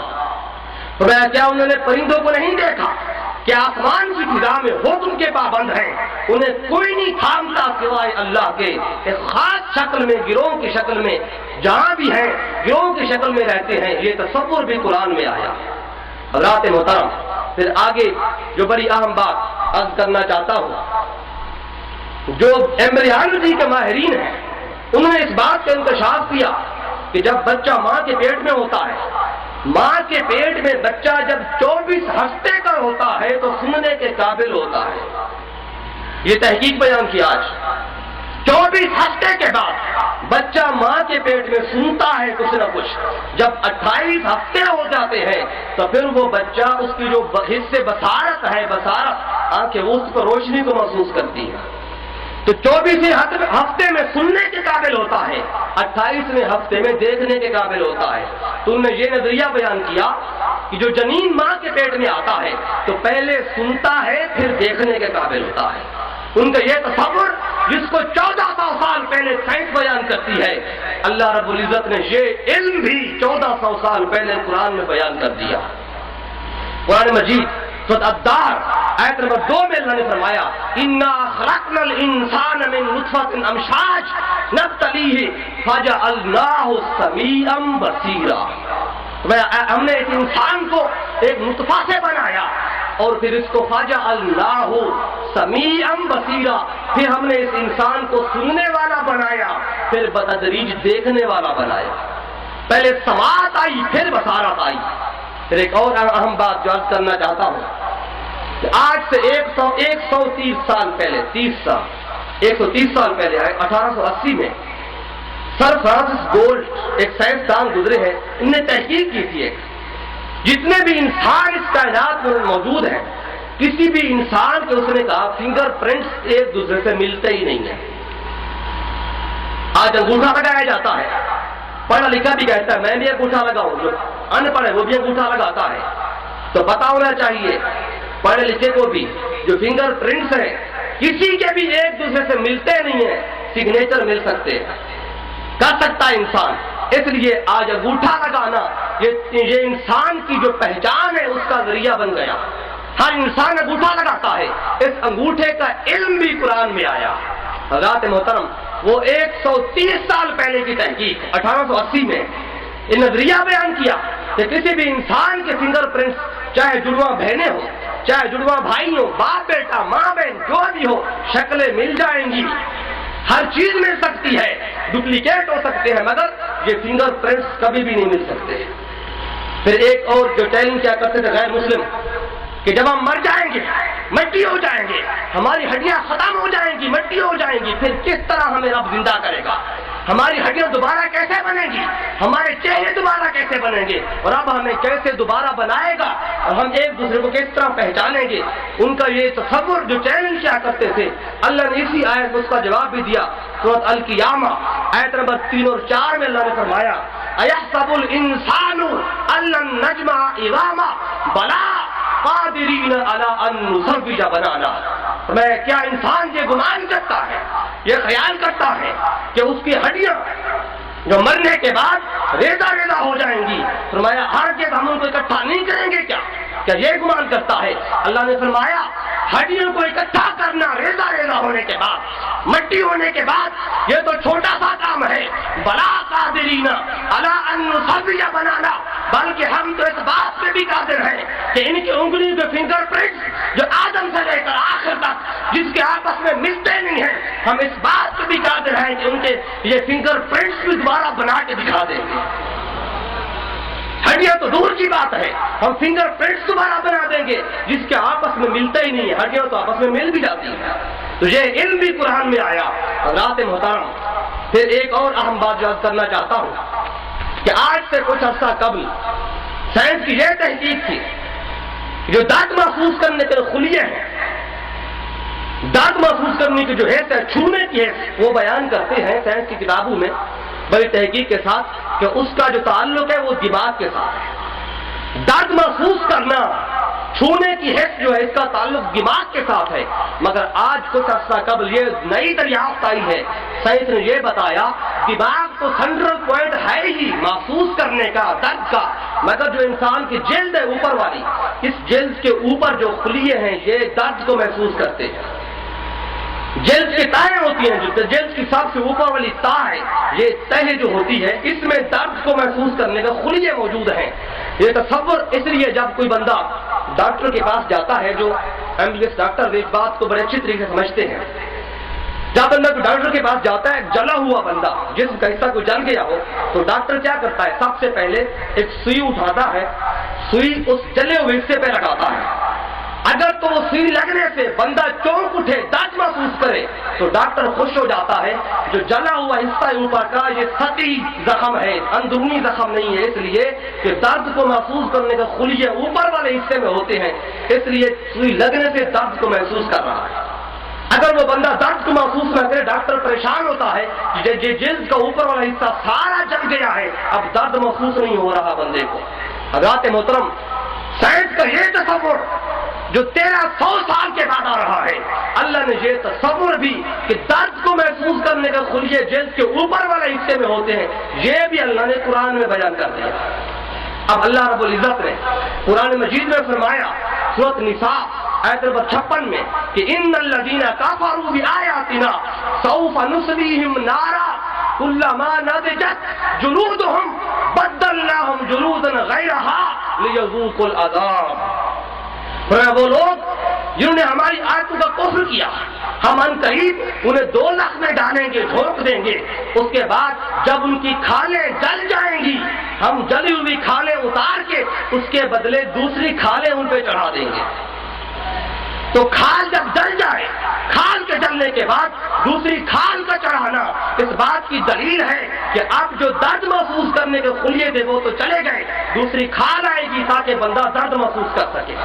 فرمایا کیا انہوں نے پرندوں کو نہیں دیکھا کہ آسمان کی فضا میں حکم کے پابند ہیں، انہیں کوئی نہیں تھامتا سوائے اللہ کے. ایک خاص شکل میں، گروہ کی شکل میں جہاں بھی ہیں گروہ کی شکل میں رہتے ہیں. یہ تصور بھی قرآن میں آیا. حضرات محترم، پھر آگے جو بڑی اہم بات عرض کرنا چاہتا ہوں، جو ایمبریالوجی کے ماہرین ہیں انہوں نے اس بات کا انکشاف کیا کہ جب بچہ ماں کے پیٹ میں ہوتا ہے، ماں کے پیٹ میں بچہ جب 24 ہفتے کا ہوتا ہے تو سننے کے قابل ہوتا ہے. یہ تحقیق بیان کی آج 24 ہفتے کے بعد بچہ ماں کے پیٹ میں سنتا ہے کچھ نہ کچھ. جب 28 ہفتے ہو جاتے ہیں تو پھر وہ بچہ اس کی جو حصے بصارت ہے، بصارت آنکھیں اس کو روشنی کو محسوس کرتی ہے. تو 24 ہفتے میں سننے کے قابل ہوتا ہے، 28ویں ہفتے میں دیکھنے کے قابل ہوتا ہے. تو انہوں نے یہ نظریہ بیان کیا کہ جو جنین ماں کے پیٹ میں آتا ہے تو پہلے سنتا ہے پھر دیکھنے کے قابل ہوتا ہے. ان کا یہ تصور جس کو 1400 سال پہلے سائنس بیان کرتی ہے، اللہ رب العزت نے یہ علم بھی 1400 سال پہلے قرآن میں بیان کر دیا. قرآن مجید سورۃ الدار آیت نمبر 2 میں اللہ نے فرمایا انا خلقنا الانسان من نطفۃ امشاج نبتلیہ فجعلناہ سمیعا بصیرا، ہم نے اس انسان کو ایک نطفہ سے بنایا اور پھر اس کو فجعلناہ سمیعا بصیرا، پھر ہم نے اس انسان کو سننے والا بنایا، پھر بتدریج دیکھنے والا بنایا۔ پہلے سماعت آئی پھر بصارت آئی۔ پھر ایک اور اہم بات جو عرض کرنا چاہتا ہوں کہ آج سے 130 سال پہلے 130 سال پہلے 1880 میں سر فرانسس گولڈ ایک سائنسدان گزرے ہیں، انہوں نے تحقیق کی تھی جتنے بھی انسان اس کائنات میں موجود ہیں کسی بھی انسان کے، اس نے کہا فنگر پرنٹس ایک دوسرے سے ملتے ہی نہیں ہیں۔ آج انگوٹھا لگایا جاتا ہے، پڑھا لکھا بھی کہتا ہے میں بھی انگوٹھا لگاؤں، جو ان پڑھ ہے وہ بھی انگوٹھا لگاتا ہے، تو پتا ہونا چاہیے پڑھے لکھے کو بھی جو فنگر پرنٹس ہیں کسی کے بھی ایک دوسرے سے ملتے نہیں ہیں، سگنیچر مل سکتے ہیں، کر سکتا ہے انسان۔ اس لیے آج انگوٹھا لگانا یہ انسان کی جو پہچان ہے اس کا ذریعہ بن گیا۔ ہر انسان انگوٹھا لگاتا ہے، اس انگوٹھے کا علم بھی قرآن میں آیا۔ حضرات محترم، وہ 130 سال پہلے کی تحقیق 1880 میں یہ نظریہ بیان کیا کہ کسی بھی انسان کے فنگر پرنٹس، چاہے جڑواں بہنیں ہوں، چاہے جڑواں بھائی ہوں، باپ بیٹا، ماں بہن، جو بھی ہو، شکلیں مل جائیں گی، ہر چیز مل سکتی ہے، ڈپلیکیٹ ہو سکتے ہیں، مگر یہ فنگر پرنٹس کبھی بھی نہیں مل سکتے۔ پھر ایک اور جو چیلنج کیا کرتے تھے غیر مسلم کہ جب ہم مر جائیں گے، مٹی ہو جائیں گے، ہماری ہڈیاں ختم ہو جائیں گی، مٹی ہو جائیں گی، پھر کس طرح ہمیں رب زندہ کرے گا؟ ہماری ہڈیاں دوبارہ کیسے بنیں گی؟ ہمارے چہرے دوبارہ کیسے بنیں گے؟ اور اب ہمیں کیسے دوبارہ بنائے گا؟ اور ہم ایک دوسرے کو کس طرح پہچانیں گے؟ ان کا یہ تصور جو چیلنج کیا کرتے تھے، اللہ نے اسی آیت میں اس کا جواب بھی دیا۔ سورۃ القیامہ آیت نمبر 3 اور 4 میں اللہ نے فرمایا اَيَحْسَبُ الْإِنسَانُ أَن لَّن نَّجْمَعَ عِظَامَهُ بَلَىٰ قَادِرِينَ عَلَىٰ أَن نُّسَوِّيَ بَنَانَهُ، میں کیا انسان یہ گمان کرتا ہے، یہ خیال کرتا ہے کہ اس کی ہڈیاں جو مرنے کے بعد ریزہ ریزہ ہو جائیں گی؟ فرمایا ہرگز ہم ان کو اکٹھا نہیں کریں گے، کیا یہ گمان کرتا ہے؟ اللہ نے فرمایا ہڈیوں کو اکٹھا کرنا ریزہ ریزہ ہونے کے بعد، مٹی ہونے کے بعد، یہ تو چھوٹا سا کام ہے۔ بلا قادرین علی ان نسوی بنانا، بلکہ ہم تو اس بات پہ بھی قادر ہیں کہ ان کی انگلی کے فنگر پرنٹس جو آدم سے لے کر آخر تک جس کے آپس میں ملتے نہیں ہیں، ہم اس بات پہ بھی قادر ہیں کہ ان کے یہ فنگر پرنٹس بھی دوبارہ بنا کے دکھا دیں گے۔ ہڈیاں تو دور کی بات ہے، ہم فنگر پرنٹس دوبارہ بنا دیں گے جس کے آپس میں ملتے ہی نہیں ہے، ہڈیاں تو آپس میں مل بھی جاتی ہیں۔ تو یہ علم بھی قرآن میں آیا۔ حضرات محترم، پھر ایک اور اہم بات یاد کرنا چاہتا ہوں کہ آج سے کچھ عرصہ قبل سائنس کی یہ تحقیق تھی جو درد محسوس کرنے کے خلیے ہیں، درد محسوس کرنے کی جو حیث ہے، چھونے کی حیث، وہ بیان کرتے ہیں سائنس کی کتابوں میں بڑی تحقیق کے ساتھ کہ اس کا جو تعلق ہے وہ دماغ کے ساتھ ہے۔ درد محسوس کرنا، چھونے کی حس جو ہے اس کا تعلق دماغ کے ساتھ ہے، مگر آج کچھ عرصہ قبل یہ نئی دریافت آئی ہے، سائنس نے یہ بتایا دماغ تو سینٹرل پوائنٹ ہے ہی محسوس کرنے کا، درد کا، مگر جو انسان کی جلد ہے اوپر والی، اس جلد کے اوپر جو خلیے ہیں یہ درد کو محسوس کرتے ہیں۔ جلد کی تہیں ہوتی ہیں، جو جلد کی سب سے اوپر والی تہ ہے، یہ تہ جو ہوتی ہے اس میں درد کو محسوس کرنے کا خلیے موجود ہیں۔ یہ تصور اس لیے جب کوئی بندہ ڈاکٹر کے پاس جاتا ہے، جو MBBS ڈاکٹر اس بات کو بڑے اچھی طریقے سے سمجھتے ہیں، جب بندہ کوئی ڈاکٹر کے پاس جاتا ہے، جلا ہوا بندہ جسم کا حصہ کوئی جل گیا ہو، تو ڈاکٹر کیا کرتا ہے؟ سب سے پہلے ایک سوئی اٹھاتا ہے، سوئی اس جلے ہوئے حصے پہ لگاتا ہے۔ اگر تو وہ سوئی لگنے سے بندہ چونک اٹھے، درد محسوس کرے، تو ڈاکٹر خوش ہو جاتا ہے، جو جلا ہوا حصہ اوپر کا یہ سطحی زخم ہے، اندرونی زخم نہیں ہے، اس لیے کہ درد کو محسوس کرنے کا خلیے اوپر والے حصے میں ہوتے ہیں، اس لیے سوئی لگنے سے درد کو محسوس کر رہا ہے۔ اگر وہ بندہ درد کو محسوس نہ کرے، ڈاکٹر پریشان ہوتا ہے، جلد کا اوپر والا حصہ سارا جل گیا ہے، اب درد محسوس نہیں ہو رہا بندے کو۔ حضرات محترم، سائنس کا یہ تصور جو 1300 سال کے بعد آ رہا ہے، اللہ نے یہ تصور بھی کہ درد کو محسوس کرنے کا خلیے جلد کے اوپر والے حصے میں ہوتے ہیں، یہ بھی اللہ نے قرآن میں بیان کر دیا۔ اب اللہ رب العزت نے قرآن مجید میں فرمایا سورۃ نساء آیت نمبر 56 میں کہ ان الذین کفروا بآیاتنا سوف نصلیہم نارا کلما نضجت جلودہم بدلناہم جلودا غیرہا لیذوقوا العذاب۔ وہ لوگ جنہوں نے ہماری آیتوں کا کفر کیا، ہم ان قریب انہیں دوزخ میں ڈالیں گے، جھونک دیں گے، اس کے بعد جب ان کی کھالیں جل جائیں گی ہم جلی ہوئی کھالیں اتار کے اس کے بدلے دوسری کھالیں ان پہ چڑھا دیں گے۔ تو کھال جب جل جائے، کھال کے جلنے کے بعد دوسری کھال کا چڑھانا اس بات کی دلیل ہے کہ اب جو درد محسوس کرنے کے خلیے تھے وہ تو چلے گئے، دوسری کھال آئے گی تاکہ بندہ درد محسوس کر سکے۔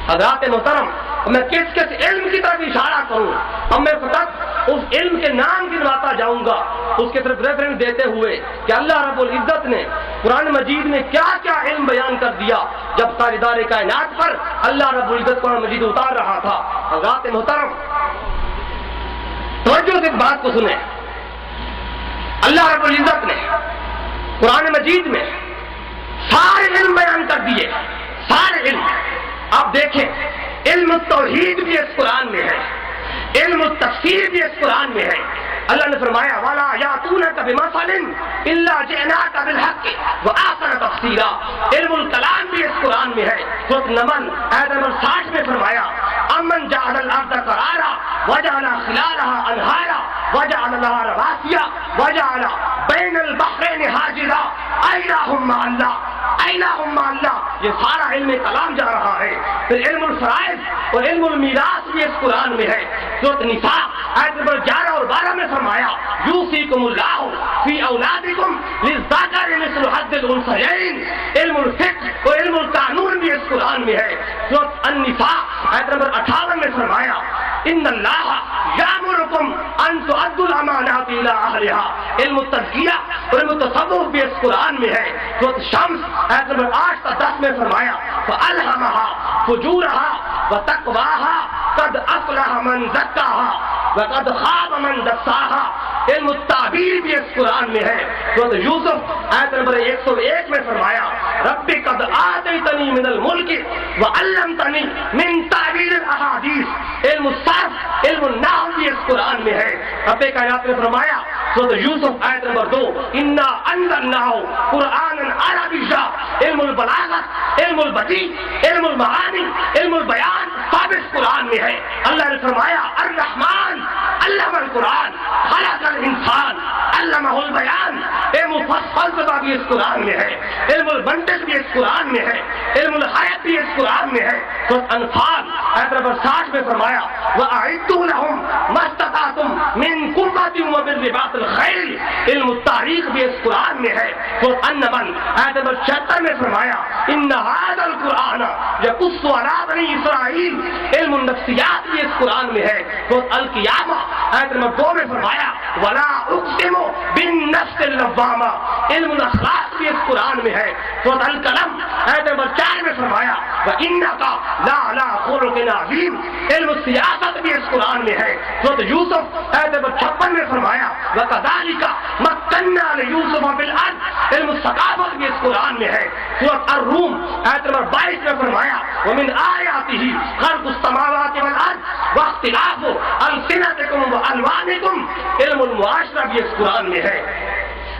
حضرات محترم، میں کس علم کی طرف اشارہ کروں؟ اب میں فقط اس علم کے نام گنواتا جاؤں گا، اس کے طرف ریفرنس دیتے ہوئے کہ اللہ رب العزت نے قرآن مجید میں کیا کیا علم بیان کر دیا جب تاجدار کائنات پر اللہ رب العزت قرآن مجید اتار رہا تھا۔ حضرات محترم، توجہ سے اس بات کو سنیں، اللہ رب العزت نے قرآن مجید میں سارے علم بیان کر دیے، سارے علم۔ آپ دیکھیں، علم التوحید بھی اس قرآن میں ہے، علم التفسیر بھی اس قرآن میں ہے۔ اللہ نے فرمایا وَلَا يَأْتُونَكَ بِمَثَلٍ إِلَّا جِئْنَاكَ بِالْحَقِّ وَأَحْسَنَ تَفْسِيرًا۔ علم الکلام بھی اس قرآن میں ہے۔ سورۃ نمل آیت نمبر 60 میں فرمایا أَمَّنْ جَعَلَ الْأَرْضَ قَرَارًا وَجَعَلَ خِلَالَهَا أَنْهَارًا وَجَعَلَ لَهَا رَوَاسِيَ وَجَعَلَ بَيْنَ الْبَحْرَيْنِ حَاجِزًا أَإِلَٰهٌ مَّعَ اللَّهِ أَإِلَٰهٌ مَّعَ اللَّهِ۔ یہ سارا علم کلام جا رہا ہے۔ پھر علم الفرائض اور علم المیراث بھی اس قرآن میں ہے۔ سورۃ نساء آیت نمبر 11 اور 12 میں فرمایا یوصیکم اللہ فی اولادکم للذکر مثل حظ الانثیین۔ علم الفقہ اور علم القانون بھی اس قرآن میں ہے۔ سورۃ النساء آیت نمبر 58 میں فرمایا ان اللہ یامرکم ان تؤدوا الامانات الی اہلها۔ علم التزکیہ اور علم التصوف بھی اس قرآن میں ہے۔ سورۃ شمس آیت نمبر 8 تا 10 میں فرمایا فالہمها فجورها وتقواها قد افلح من زکاها وقد خاب من دساها۔ علم التعبیر بھی اس قرآن میں ہے۔ سورۃ یوسف آیت نمبر 101 میں فرمایا رب قد آتیتنی من الملک وعلمتنی من تعبیر الاحادیث۔ علم الصرف، علم النحو بھی اس قرآن میں ہے۔ رب کائنات نے فرمایا سورۃ یوسف آیت نمبر 2 انا انزلناه قرآنا عربیا۔ علم البلاغت، علم البدیع، علم المعانی، علم البیان سب اس قرآن میں ہے۔ اللہ نے فرمایا الرحمن علم القرآن خلق الانسان علمہ البیان۔ علم الفلسفہ بھی اس قرآن میں ہے، علم المنطق بھی اس قرآن میں ہے، علم الحیات بھی اس قرآن میں ہے۔ سورۃ انفال آیت نمبر 60 میں فرمایا وَأَعِدُّوا لَهُم مَّا اسْتَطَعْتُم مِّن قُوَّةٍ وَمِن رِّبَاطِ الْخَيْلِ۔ علم التاریخ بھی اس قرآن میں ہے۔ سورۃ النمل آیت نمبر 76 میں فرمایا ان هذا القرآن یقص علی بنی اسرائیل۔ علم النفسیات بھی اس قرآن میں ہے۔ سورۃ القیامہ آیت نمبر 2 میں فرمایا ولا اقسم بالنفس اللوامہ۔ علم الاخلاق بھی اس قرآن میں ہے۔ سورۃ القلم آیت نمبر 4 میں فرمایا وَإِنَّكَ لَعَلَىٰ خُلُقٍ عَظِيمٍ۔ علم السیاست بھی اس قرآن میں ہے۔ سورۃ یوسف آیت نمبر 56 میں فرمایا وَكَذَٰلِكَ مَكَّنَّا لِيُوسُفَ فِي الْأَرْضِ۔ علم الثقافت بھی اس قرآن میں ہے۔ سورۃ الروم آیت نمبر 22 میں فرمایا وَمِنْ آیَاتِهِ خَلْقُ السَّمَاوَاتِ وَالْأَرْضِ وَاخْتِلَافُ أَلْسِنَتِكُمْ وَأَلْوَانِكُمْ۔ علم المعاشرہ بھی اس قرآن میں ہے۔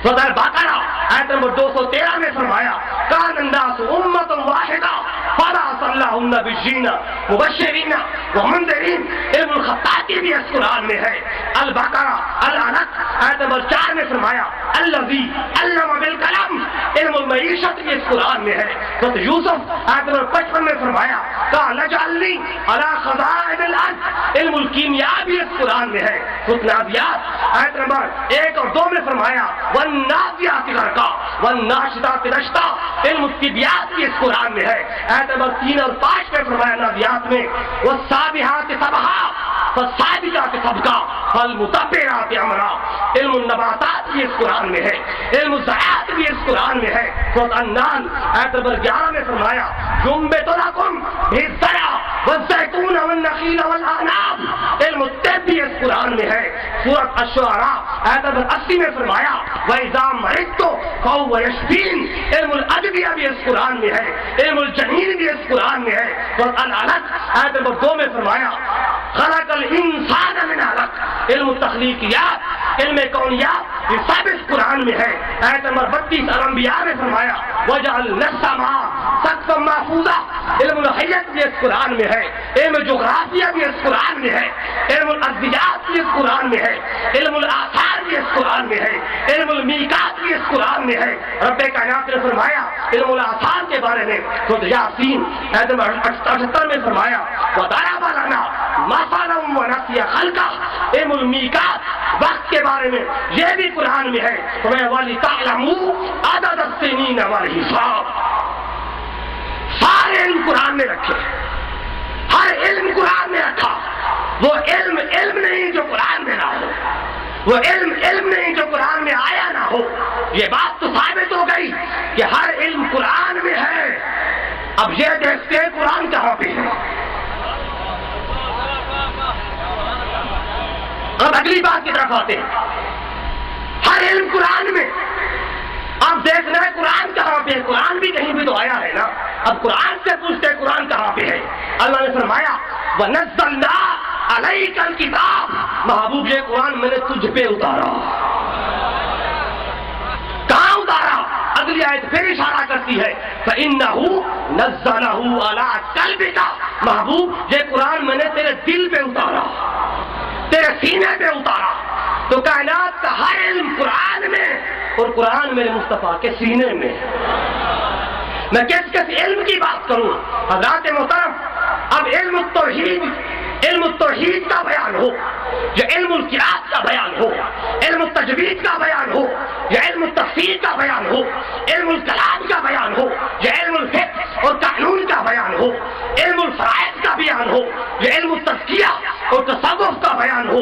سورۃ البقرہ آیت نمبر 213 میں فرمایا کان الناس امۃ واحدہ فبعث اللہ النبیین مبشرین ومنذرین۔ علم الخطاطی بھی اس قرآن میں ہے۔ البقرہ العنق آیت نمبر 4 میں فرمایا الذی علم بالقلم۔ علم المعیشت بھی اس قرآن میں ہے۔ سورۃ یوسف آیت نمبر 55 میں فرمایا قال اجعلنی علی خزائن الارض۔ علم الکیمیاء بھی اس قرآن میں ہے۔ سورۃ نازعات آیت نمبر 1 اور 2 میں فرمایا والنازعات غرقا والناشطات نشطا۔ علم الطبیات بھی اس قرآن میں ہے۔ آیت نمبر 3 اور 5 میں فرمایا نازعات میں والسابحات سبحا فالسابقات سبقا فالمدبرات امرا۔ علم النباتات بھی اس قرآن میں ہے۔ علم الزراعت بھی اس قرآن میں ہے۔ سورۃ النحل آیت نمبر 11 میں فرمایا ينبت لكم بالزرع والزيتون والنخيل والأعناب۔ علم الطب بھی اس قرآن میں ہے۔ سورۃ الشعراء آیت نمبر 80 میں فرمایا وَإِذَا مَرِضْتُ فَهُوَ يَشْفِينِ۔ علم العدل بھی ابھی اس قرآن میں ہے، علم الجنین بھی اس قرآن میں ہے۔ اور العلق آیت نمبر 2 میں فرمایا خلق الانسان من علق، علم التخلیقیات، علم کونیات، یہ سب اس قرآن میں ہے۔ آیت نمبر 32 الانبیاء میں فرمایا وجعلنا السماء سقفا محفوظا، علم الحیت بھی اس قرآن میں ہے، علم جغرافیہ بھی اس قرآن میں ہے، علم الارضیات بھی اس قرآن میں ہے، علم الآثار بھی اس قرآن میں ہے، علم المیقات بھی اس قرآن میں ہے۔ رب کائنات نے فرمایا علم الآثار کے بارے میں سورۃ یاسین آیت نمبر 78 میں فرمایا وَضَرَبَ لَنَا مَثَلًا وَنَسِیَ خَلْقَهُ، علم المیقات وقت کے بارے میں یہ بھی قرآن میں ہے۔ وَلِتَعْلَمُوا عَدَدَ السِّنِينَ وَالْحِسَابَ، سارے علم قرآن میں رکھے، ہر علم قرآن میں رکھا۔ وہ علم نہیں جو قرآن میں نہ ہو، وہ علم نہیں جو قرآن میں آیا نہ ہو۔ یہ بات تو ثابت ہو گئی کہ ہر علم قرآن میں ہے۔ اب یہ دیکھتے ہیں قرآن کہاں پہ ہے۔ اب اگلی بات کی طرف آتے ہیں، ہر علم قرآن میں۔ اب دیکھنا ہے قرآن کہاں پہ ہے، قرآن بھی کہیں بھی تو آیا ہے نا۔ اب قرآن سے پوچھتے ہیں قرآن کہاں پہ ہے۔ اللہ نے فرمایا وَنَزَّلْنَا عَلَيْكَ الْكِتَابَ، محبوب یہ قرآن میں نے تجھ پہ اتارا۔ کہاں اتارا؟ اگلی آیت پھر اشارہ کرتی ہے فَإِنَّهُ نَزَّلَهُ عَلَىٰ قَلْبِكَ، محبوب یہ قرآن میں نے تیرے دل پہ اتارا، تیرے سینے پہ اتارا۔ تو کائنات کا ہر علم قرآن میں، اور قرآن میرے مصطفیٰ کے سینے میں۔ میں کس علم کی بات کروں حضرات محترم؟ اب علم التوحید کا بیان ہو، یا علم القراءت کا بیان ہو، علم التجوید کا بیان ہو، یا علم التفسیر کا بیان ہو، علم الکلام کا بیان ہو، یا علم الفقہ اور قانون کا بیان ہو، علم الفرائض کا بیان ہو، یا علم التزکیہ اور تصوف کا بیان ہو،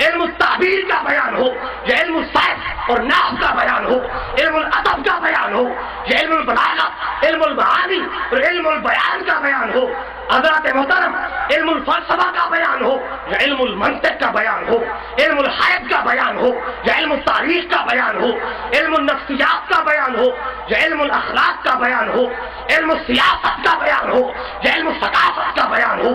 علم التعبیر کا بیان ہو، یا علم الصرف اور نحو کا بیان ہو، علم الادب کا بیان ہو، یا علم البلاغت، علم المعانی اور علم البیان کا بیان ہو۔ حضرات محترم علم الفلسفہ کا بیان ہو، یا علم المنطق کا بیان ہو، علم الحیات کا بیان ہو، یا علم التاریخ کا بیان ہو، علم النفسیات کا بیان ہو، یا علم الاخلاق کا بیان ہو، علم السیاست کا بیان ہو، یا علم الثقافت کا بیان ہو،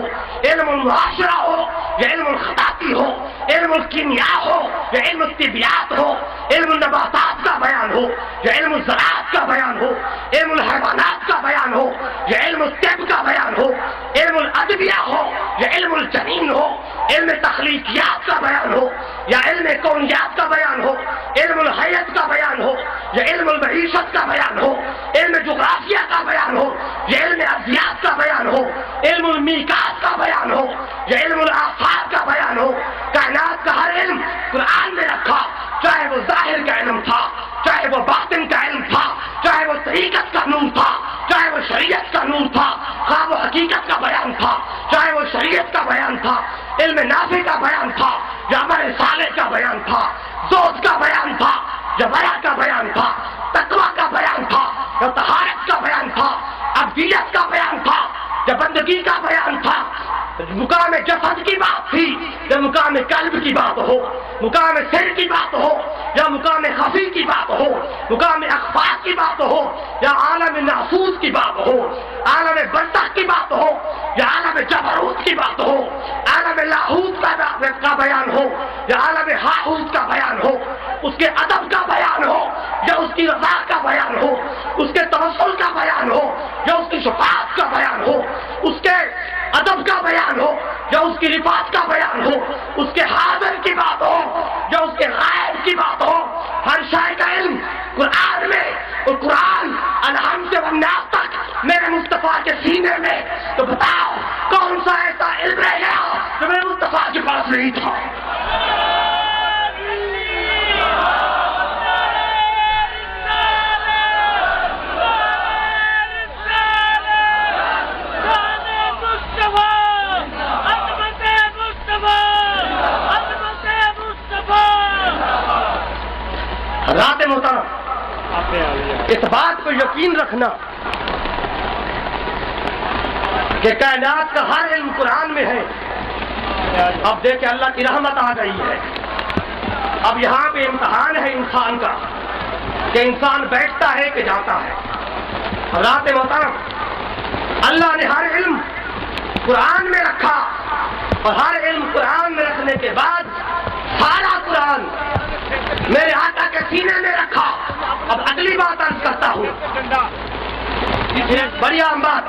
علم المعاشرہ ہو، یا علم الخطاطی ہو، علم الکیمیا ہو، یا علم الطبیات ہو، علم النباتات کا بیان ہو، یا علم الزراعت کا بیان ہو، علم الحیوانات کا بیان ہو، یا علم الطب کا بیان ہو، علم الادویہ ہو، یا علم الجنین ہو، علم تخلیقیات کا بیان ہو، یا علم کونیات کا بیان ہو، علم الحیات کا بیان ہو، یا علم المعیشت کا بیان ہو، علم جغرافیہ کا بیان ہو، یا علم ارضیات کا بیان ہو، علم المیقات کا بیان ہو، یا علم الآثار کا بیان ہو۔ کائنات کا ہر علم قرآن میں رکھا، چاہے وہ ظاہر کا علم تھا، چاہے وہ باطن کا علم تھا، چاہے وہ طریقت کا نور تھا، چاہے وہ شریعت کا نور تھا، خواہ وہ حقیقت کا بیان تھا، چاہے وہ شریعت کا بیان تھا، علم نافع کا بیان تھا، یا عمل صالح کا بیان تھا، زہد کا بیان تھا، یا ورع کا بیان تھا، تقویٰ کا بیان تھا، یا طہارت کا بیان تھا، عبدیت کا بیان تھا، یا بندگی کا بیان تھا۔ مقام جسد کی بات تھی، یا مقام قلب کی بات ہو، مقام سر کی بات ہو، یا مقام خفی کی بات ہو، مقام اخفاق کی بات ہو، یا عالم ناسوس کی بات ہو، عالم برزخ کی بات ہو، یا عالم جبروت کی بات ہو، عالم لاہوت کا بیان ہو، یا عالم ہاہوت کا بیان ہو، اس کے ادب کا بیان ہو، یا اس کی رضا کا بیان ہو، اس کے توسل کا بیان ہو، یا اس کی شفاعت کا بیان ہو، اس کے ادب کا بیان ہو، یا اس کی رفعت کا بیان ہو، اس کے حاضر کی بات ہو، یا اس کے غائب کی بات ہو۔ ہر شے کا علم قرآن میں، اور قرآن الحم سے والناس تک میرے مصطفیٰ کے سینے میں۔ تو بتاؤ کون سا ایسا علم رہ گیا جو میرے مصطفیٰ کے پاس نہیں تھا؟ حضرات محترم اس بات کو یقین رکھنا کہ کائنات کا ہر علم قرآن میں ہے۔ اب دیکھیں اللہ کی رحمت آ گئی ہے۔ اب یہاں پہ امتحان ہے انسان کا کہ انسان بیٹھتا ہے کہ جاتا ہے۔ حضرات محترم، اللہ نے ہر علم قرآن میں رکھا، اور ہر علم قرآن میں رکھنے کے بعد سارا قرآن میرے آقا کے سینے میں رکھا۔ اب اگلی بات عرض کرتا ہوں، بڑی اہم بات۔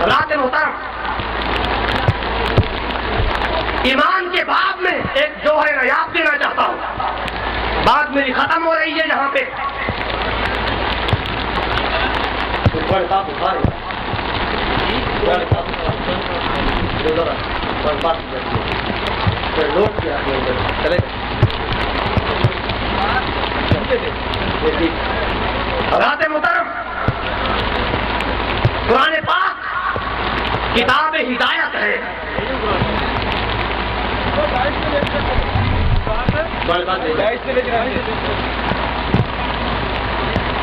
حضرات محترم، ایمان کے باب میں ایک جو ہے نایاب دینا چاہتا ہوں، بات میری ختم ہو رہی ہے یہاں پہ۔ حضرات محترم، قرآن پاک کتاب ہدایت ہے۔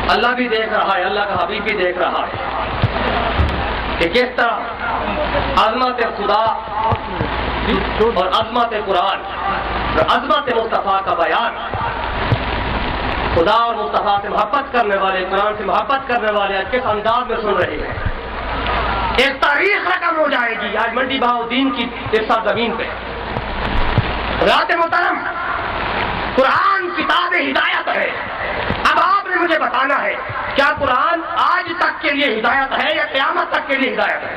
اللہ بھی دیکھ رہا ہے، اللہ کا حبیب بھی دیکھ رہا ہے کہ کس طرح عظمت خدا اور عظمت قرآن اور عظمت مصطفیٰ کا بیان، خدا اور مصطفیٰ سے محبت کرنے والے، قرآن سے محبت کرنے والے کس انداز میں سن رہے ہیں۔ ایک تاریخ رقم ہو جائے گی آج منڈی بہاؤدین کی اس سرزمین پہ۔ حضرات محترم، قرآن کتاب ہدایت ہے۔ اب آپ نے مجھے بتانا ہے کیا قرآن آج تک کے لیے ہدایت ہے یا قیامت تک کے لیے ہدایت ہے؟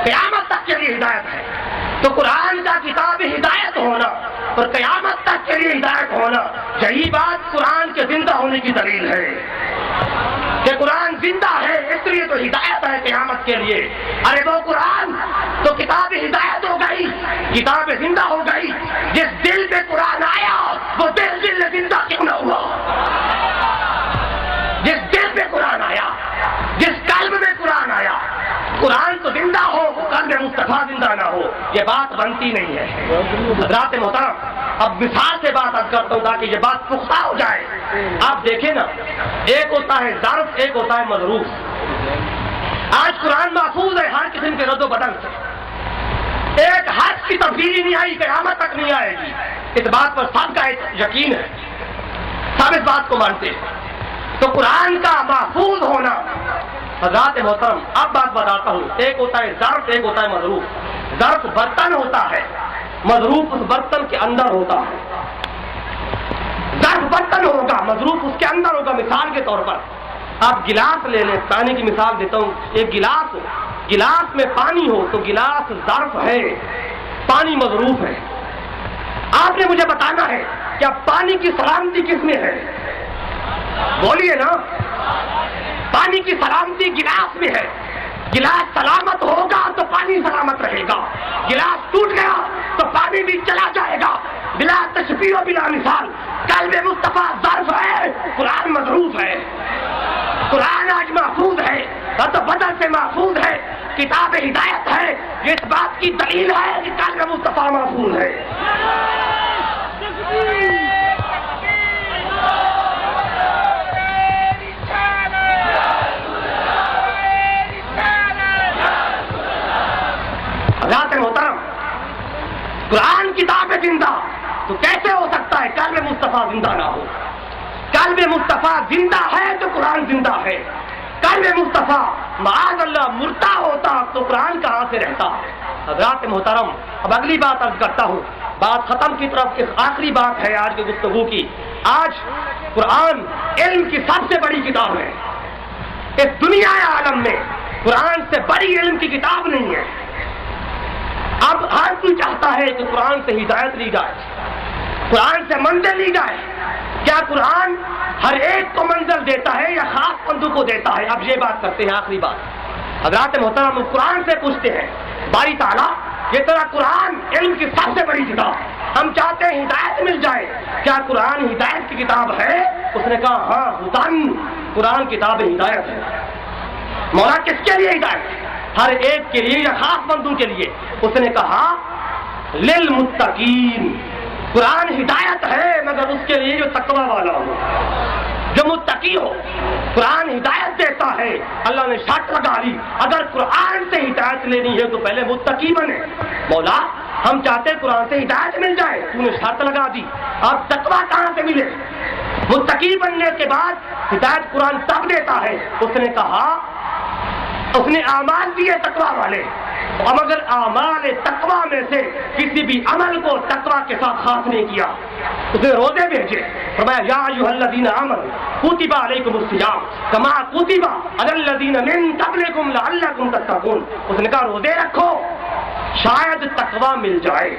قیامت تک کے لیے ہدایت ہے۔ تو قرآن کا کتاب ہدایت ہونا اور قیامت تک کے لیے ہدایت ہونا، یہی بات قرآن کے زندہ ہونے کی دلیل ہے کہ قرآن زندہ ہے، اس لیے تو ہدایت ہے قیامت کے لیے۔ ارے وہ قرآن تو کتاب ہدایت ہو گئی، کتاب زندہ ہو گئی۔ جس دل پہ قرآن آیا وہ دل زندہ کیوں نہ ہوا؟ جس دل پہ قرآن آیا، جس قلب میں قرآن آیا، قرآن تو زندہ ہو، قلب مصطفیٰ زندہ نہ ہو، یہ بات بنتی نہیں ہے۔ حضرات محترم، اب مثال سے بات کرتا ہوں تاکہ یہ بات پختہ ہو جائے۔ آپ دیکھیں نا، ایک ہوتا ہے ظرف، ایک ہوتا ہے مظروف۔ آج قرآن محفوظ ہے ہر قسم کے رد و بدل سے، ایک حرف کی تبدیلی نہیں آئی، قیامت تک نہیں آئے گی۔ اس بات پر سب کا یقین ہے، سب اس بات کو مانتے ہیں۔ تو قرآن کا محفوظ ہونا، حضرات محترم اب بات بتاتا ہوں، ایک ہوتا ہے ظرف، ایک ہوتا ہے مظروف۔ ظرف برتن ہوتا ہے، مظروف اس برتن کے اندر ہوتا ہے۔ ظرف برتن ہوگا، مظروف اس کے اندر ہوگا۔ مثال کے طور پر آپ گلاس لے لیں، پانی کی مثال دیتا ہوں۔ ایک گلاس ہو، گلاس میں پانی ہو تو گلاس ظرف ہے، پانی مظروف ہے۔ آپ نے مجھے بتانا ہے کیا پانی کی سلامتی کس میں ہے؟ بولیے نا، پانی کی سلامتی گلاس میں ہے۔ گلاس سلامت ہوگا تو پانی سلامت رہے گا، گلاس ٹوٹ گیا تو پانی بھی چلا جائے گا۔ بلا تشبیہ و بلا مثال، قلب مصطفیٰ ظرف ہے، قرآن مظروف ہے۔ قرآن آج محفوظ ہے، رد و بدل سے محفوظ ہے، کتاب ہدایت ہے۔ یہ اس بات کی دلیل ہے کہ قلب مصطفیٰ محفوظ ہے۔ حضرات محترم، قرآن کتاب زندہ تو کیسے ہو سکتا ہے قلب مصطفیٰ زندہ نہ ہو؟ قلب مصطفیٰ زندہ ہے تو قرآن زندہ ہے۔ قلب مصطفیٰ معاذ اللہ مردہ ہوتا تو قرآن کہاں سے رہتا؟ حضرات محترم، اب اگلی بات عرض کرتا ہوں، بات ختم کی طرف۔ ایک آخری بات ہے آج کی گفتگو کی۔ آج قرآن علم کی سب سے بڑی کتاب ہے۔ اس دنیا عالم میں قرآن سے بڑی علم کی کتاب نہیں ہے۔ اب ہر کوئی چاہتا ہے کہ قرآن سے ہدایت لی جائے، قرآن سے منزل لی جائے۔ کیا قرآن ہر ایک کو منزل دیتا ہے یا خاص بندوں کو دیتا ہے؟ اب یہ بات کرتے ہیں، آخری بات۔ حضرات محترم، قرآن سے پوچھتے ہیں باری تعالیٰ، یہ طرح قرآن علم کی سب سے بڑی کتاب، ہم چاہتے ہیں ہدایت مل جائے، کیا قرآن ہدایت کی کتاب ہے؟ اس نے کہا ہاں، ہدن، قرآن کتاب ہدایت ہے۔ مولا کس کے لیے ہدایت؟ ہر ایک کے لیے یا خاص بندوں کے لیے؟ اس نے کہا للمتقین، قرآن ہدایت ہے مگر اس کے لیے جو تقوی والا ہو، جو متقی ہو۔ قرآن ہدایت دیتا ہے، اللہ نے شرط لگا لی، اگر قرآن سے ہدایت لینی ہے تو پہلے متقی بنے۔ مولا ہم چاہتے ہیں قرآن سے ہدایت مل جائے، تو نے شرط لگا دی، اب تقوی کہاں سے ملے؟ متقی بننے کے بعد ہدایت قرآن تب دیتا ہے، اس نے کہا اس نے اعمال دیے تقویٰ والے، اب اگر اعمال تقویٰ میں سے کسی بھی عمل کو تقویٰ کے ساتھ خاص نہیں کیا، اس نے روزے بھیجے، فرمایا یا ایھا الذین آمنوا کتب علیکم الصیام کما کتب علی الذین من قبلکم لعلکم تتقون، اس نے کہا روزے رکھو شاید تقویٰ مل جائے،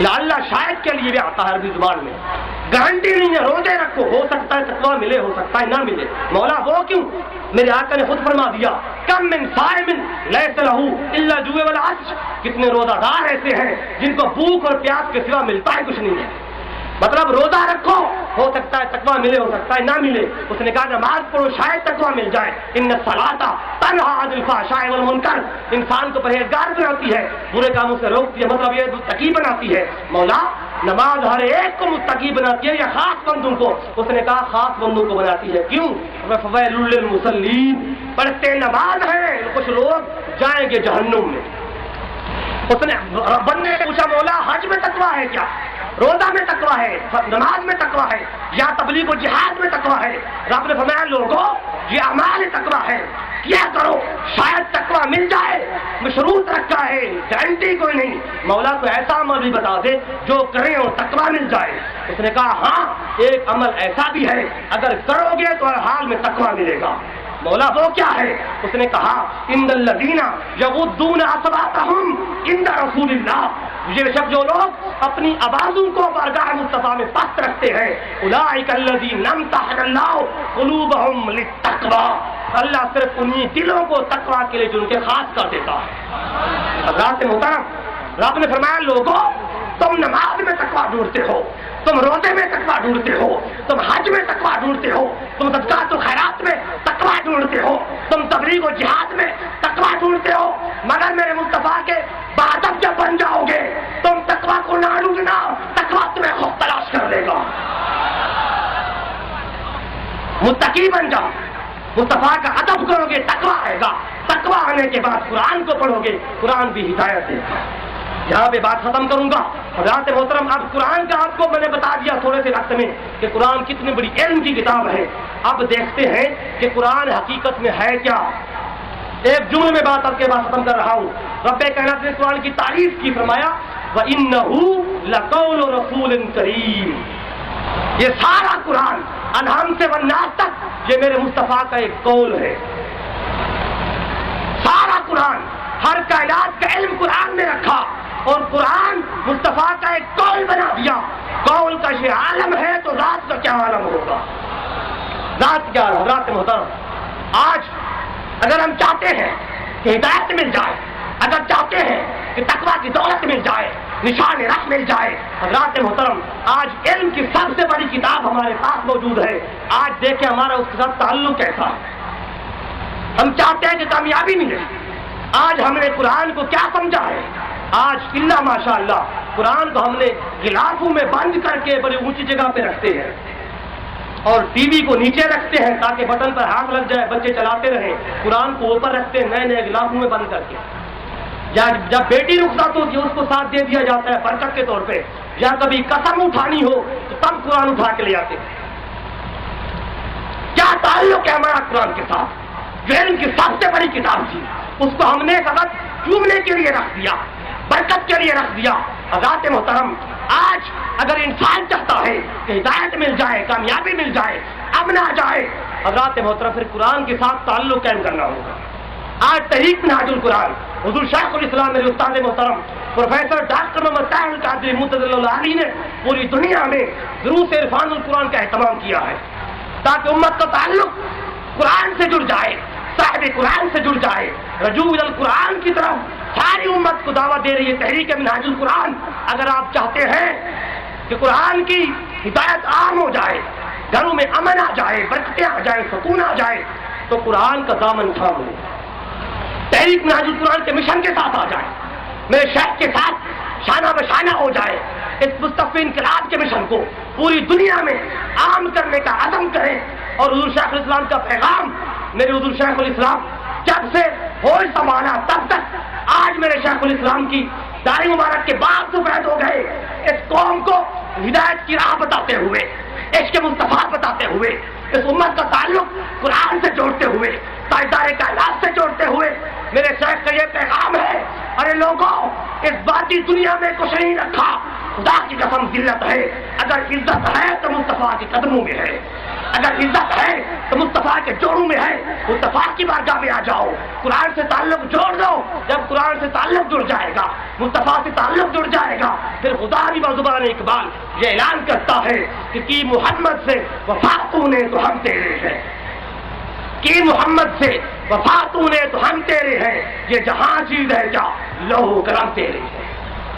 لعل شاید کے لیے بھی آتا ہے عربی زبان میں، گارنٹی نہیں ہے، روزے رکھو ہو سکتا ہے تقویٰ ملے ہو سکتا ہے نہ ملے، مولا وہ کیوں؟ میرے آقا نے خود فرما دیا کم من صائم لیس لہ الا جوع والعطش، کتنے روزہ دار ایسے ہیں جن کو بھوک اور پیاس کے سوا ملتا ہے کچھ نہیں ہے، مطلب روزہ رکھو ہو سکتا ہے تقویٰ ملے ہو سکتا ہے نہ ملے، اس نے کہا نماز پڑھو شاید تقویٰ مل جائے، ان الصلاۃ تنہی عن الفحشاء والمنکر، انسان کو پرہیزگار بناتی ہے، برے کاموں سے روکتی ہے، مطلب یہ متقی بناتی ہے، مولا نماز ہر ایک کو متقی بناتی ہے یا خاص بندوں کو؟ اس نے کہا خاص بندوں کو بناتی ہے، کیوں؟ فویل للمصلین، پڑھتے نماز ہیں کچھ لوگ جائیں گے جہنم میں۔ اس نے بندے نے پوچھا مولا حج میں تقویٰ ہے کیا؟ روزہ میں تقویٰ ہے، نماز میں تقویٰ ہے، یا تبلیغ و جہاد میں تقویٰ ہے؟ رب نے فرمایا لوگوں یہ اعمال تقویٰ ہے، کیا کرو شاید تقویٰ مل جائے، مشروط رکھا ہے، گارنٹی کوئی نہیں، مولا کو ایسا عمل بھی بتا دے جو کریں اور تقویٰ مل جائے۔ اس نے کہا ہاں ایک عمل ایسا بھی ہے اگر کرو گے تو ہر حال میں تقویٰ ملے گا، مولا وہ کیا ہے؟ اس نے کہا ان الذین یغضون اصواتهم عند رسول اللہ، یہ شخص جو لوگ اپنی آوازوں کو بارگاہ مصطفیٰ میں پست رکھتے ہیں، اولئک الذین امتحن اللہ قلوبهم للتقوی، اللہ صرف انہی دلوں کو تقویٰ کے لیے جو ان کے خاص کر دیتا ہے۔ حضرات محترم رب نے فرمایا لوگوں تم نماز میں تقویٰ ڈھونڈتے ہو، تم روزے میں تقویٰ ڈھونڈتے ہو، تم حج میں تقویٰ ڈھونڈتے ہو، تم صدقات و خیرات میں تقویٰ ڈھونڈتے ہو، تم تبلیغ و جہاد میں تقویٰ ڈھونڈتے ہو، مگر میرے مصطفیٰ کے بعد جب بن جاؤ گے تم تقویٰ کو نہ ڈھونڈنا، تقویٰ تمہیں خود تلاش کر لے گا۔ متقی بن جاؤ، مصطفیٰ کا ادب کرو گے تقویٰ آئے گا، تقویٰ آنے کے بعد قرآن کو پڑھو گے، قرآن بھی ہدایت دے گا۔ یہاں پہ بات ختم کروں گا۔ حضرات محترم اب قرآن کا آپ کو میں نے بتا دیا تھوڑے سے وقت میں کہ قرآن کتنی بڑی علم کی کتاب ہے، اب دیکھتے ہیں کہ قرآن حقیقت میں ہے کیا۔ ایک جملے میں بات آپ کے بعد ختم کر رہا ہوں۔ رب کائنات نے قرآن کی تعریف کی، فرمایا وَإِنَّهُ لَقَوْلُ رَسُولٍ كَرِيمٍ، یہ سارا قرآن انعام سے والناس تک یہ میرے مصطفیٰ کا ایک قول ہے، سارا قرآن ہر کائنات کا علم قرآن نے رکھا اور قرآن مصطفیٰ کا ایک قول بنا دیا۔ قول کا یہ عالم ہے تو ذات کا کیا عالم ہوگا، ذات کیا عالم۔ حضرات محترم آج اگر ہم چاہتے ہیں کہ ہدایت مل جائے، اگر چاہتے ہیں کہ تقویٰ کی دولت مل جائے، نشان راہ مل جائے، حضرات محترم آج علم کی سب سے بڑی کتاب ہمارے پاس موجود ہے۔ آج دیکھیں ہمارا اس کے ساتھ تعلق کیسا ہے، ہم چاہتے ہیں کہ کامیابی ملے۔ آج ہم نے قرآن کو کیا سمجھا ہے، آج اللہ ماشاء اللہ قرآن کو ہم نے غلافوں میں بند کر کے بڑی اونچی جگہ پہ رکھتے ہیں اور ٹی وی کو نیچے رکھتے ہیں تاکہ بٹن پر ہاتھ لگ جائے بچے چلاتے رہیں، قرآن کو اوپر رکھتے ہیں نئے نئے غلافوں میں بند کر کے، یا جب بیٹی رخصت ہوتی ہے اس کو ساتھ دے دیا جاتا ہے برکت کے طور پہ، یا کبھی قسم اٹھانی ہو تو تب قرآن اٹھا کے لے آتے ہیں۔ کیا تعلق ہے ہمارا قرآن کے ساتھ؟ جو علم کی سب سے بڑی کتاب تھی اس کو ہم نے فقط چومنے کے لیے رکھ دیا، برکت کے لیے رکھ دیا۔ حضرات محترم آج اگر انسان چاہتا ہے کہ ہدایت مل جائے، کامیابی مل جائے، امن آ جائے، حضرات محترم پھر قرآن کے ساتھ تعلق قائم کرنا ہوگا۔ آج تحریک منہاج القرآن حضور شیخ الاسلام میرے استاد محترم پروفیسر ڈاکٹر محمد طاہر القادری مطلع اللہ علیہ نے پوری دنیا میں دروس عرفان القرآن کا اہتمام کیا ہے تاکہ امت کا تعلق قرآن سے جڑ جائے، صاحب قرآن سے جڑ جائے، رجوع القرآن کی طرف ساری امت کو دعوت دے رہی ہے تحریک منہاج القرآن۔ اگر آپ چاہتے ہیں کہ قرآن کی ہدایت عام ہو جائے، گھروں میں امن آ جائے، برکتیں آ جائیں، سکون آ جائے، تو قرآن کا دامن تھام لیں، تحریک منہاج القرآن کے مشن کے ساتھ آ جائے، میرے شیخ کے ساتھ شانہ بشانہ ہو جائے، اس مصطفی انقلاب کے مشن کو پوری دنیا میں عام کرنے کا عزم کریں۔ اور حضور شیخ الاسلام کا پیغام، میرے حضور شیخ الاسلام جب سے ہوش سنبھالا تب تک آج میرے شیخ الاسلام کی داڑھی مبارک کے بعد سفید ہو گئے، اس قوم کو ہدایت کی راہ بتاتے ہوئے، عشق مصطفیٰ بتاتے ہوئے، اس امت کا تعلق قرآن سے جوڑتے ہوئے، تاجدار کائنات سے جوڑتے ہوئے میرے شیخ کا یہ پیغام ہے، ارے لوگوں اس باقی دنیا میں کچھ نہیں رکھا، خدا کی قسم ذلت ہے، اگر عزت ہے تو مصطفیٰ کے قدموں میں ہے، اگر عزت ہے تو مصطفیٰ کے جوڑوں میں ہے، مصطفیٰ کی بارگاہ میں آ جاؤ، قرآن سے تعلق جوڑ دو، جب قرآن سے تعلق جڑ جائے گا، مصطفیٰ سے تعلق جڑ جائے گا، پھر خدا بھی بزبان اقبال یہ اعلان کرتا ہے کہ کی محمد سے وفا تو نے تو ہم تیرے ہیں، کی محمد سے وفا تو نے تو ہم تیرے ہیں، یہ جہاں چیز ہے کیا لوہ کرم تیرے ہیں۔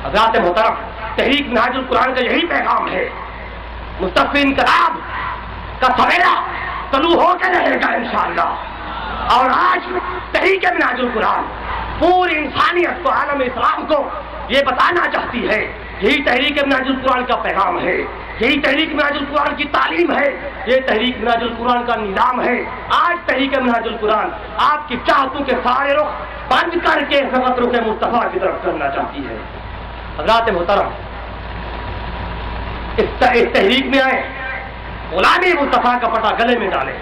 حضرات محترم، تحریک منہاج القرآن کا یہی پیغام ہے، مستقبل انقلاب کا سویرا طلوع ہو کے رہے گا انشاءاللہ، اور آج تحریک منہاج القرآن پوری انسانیت کو، عالم اسلام کو یہ بتانا چاہتی ہے، یہی تحریک منہاج القرآن کا پیغام ہے، یہی تحریک منہاج القرآن کی تعلیم ہے، یہ تحریک منہاج القرآن کا نظام ہے۔ آج تحریک منہاج القرآن آپ کی چاہتوں کے سارے رخ بند کر کے سبق رخ مصطفیٰ کی طرف کرنا چاہتی ہے۔ حضرات محترم، اس تحریک میں آئے، غلامی مصطفیٰ کا پٹا گلے میں ڈالے،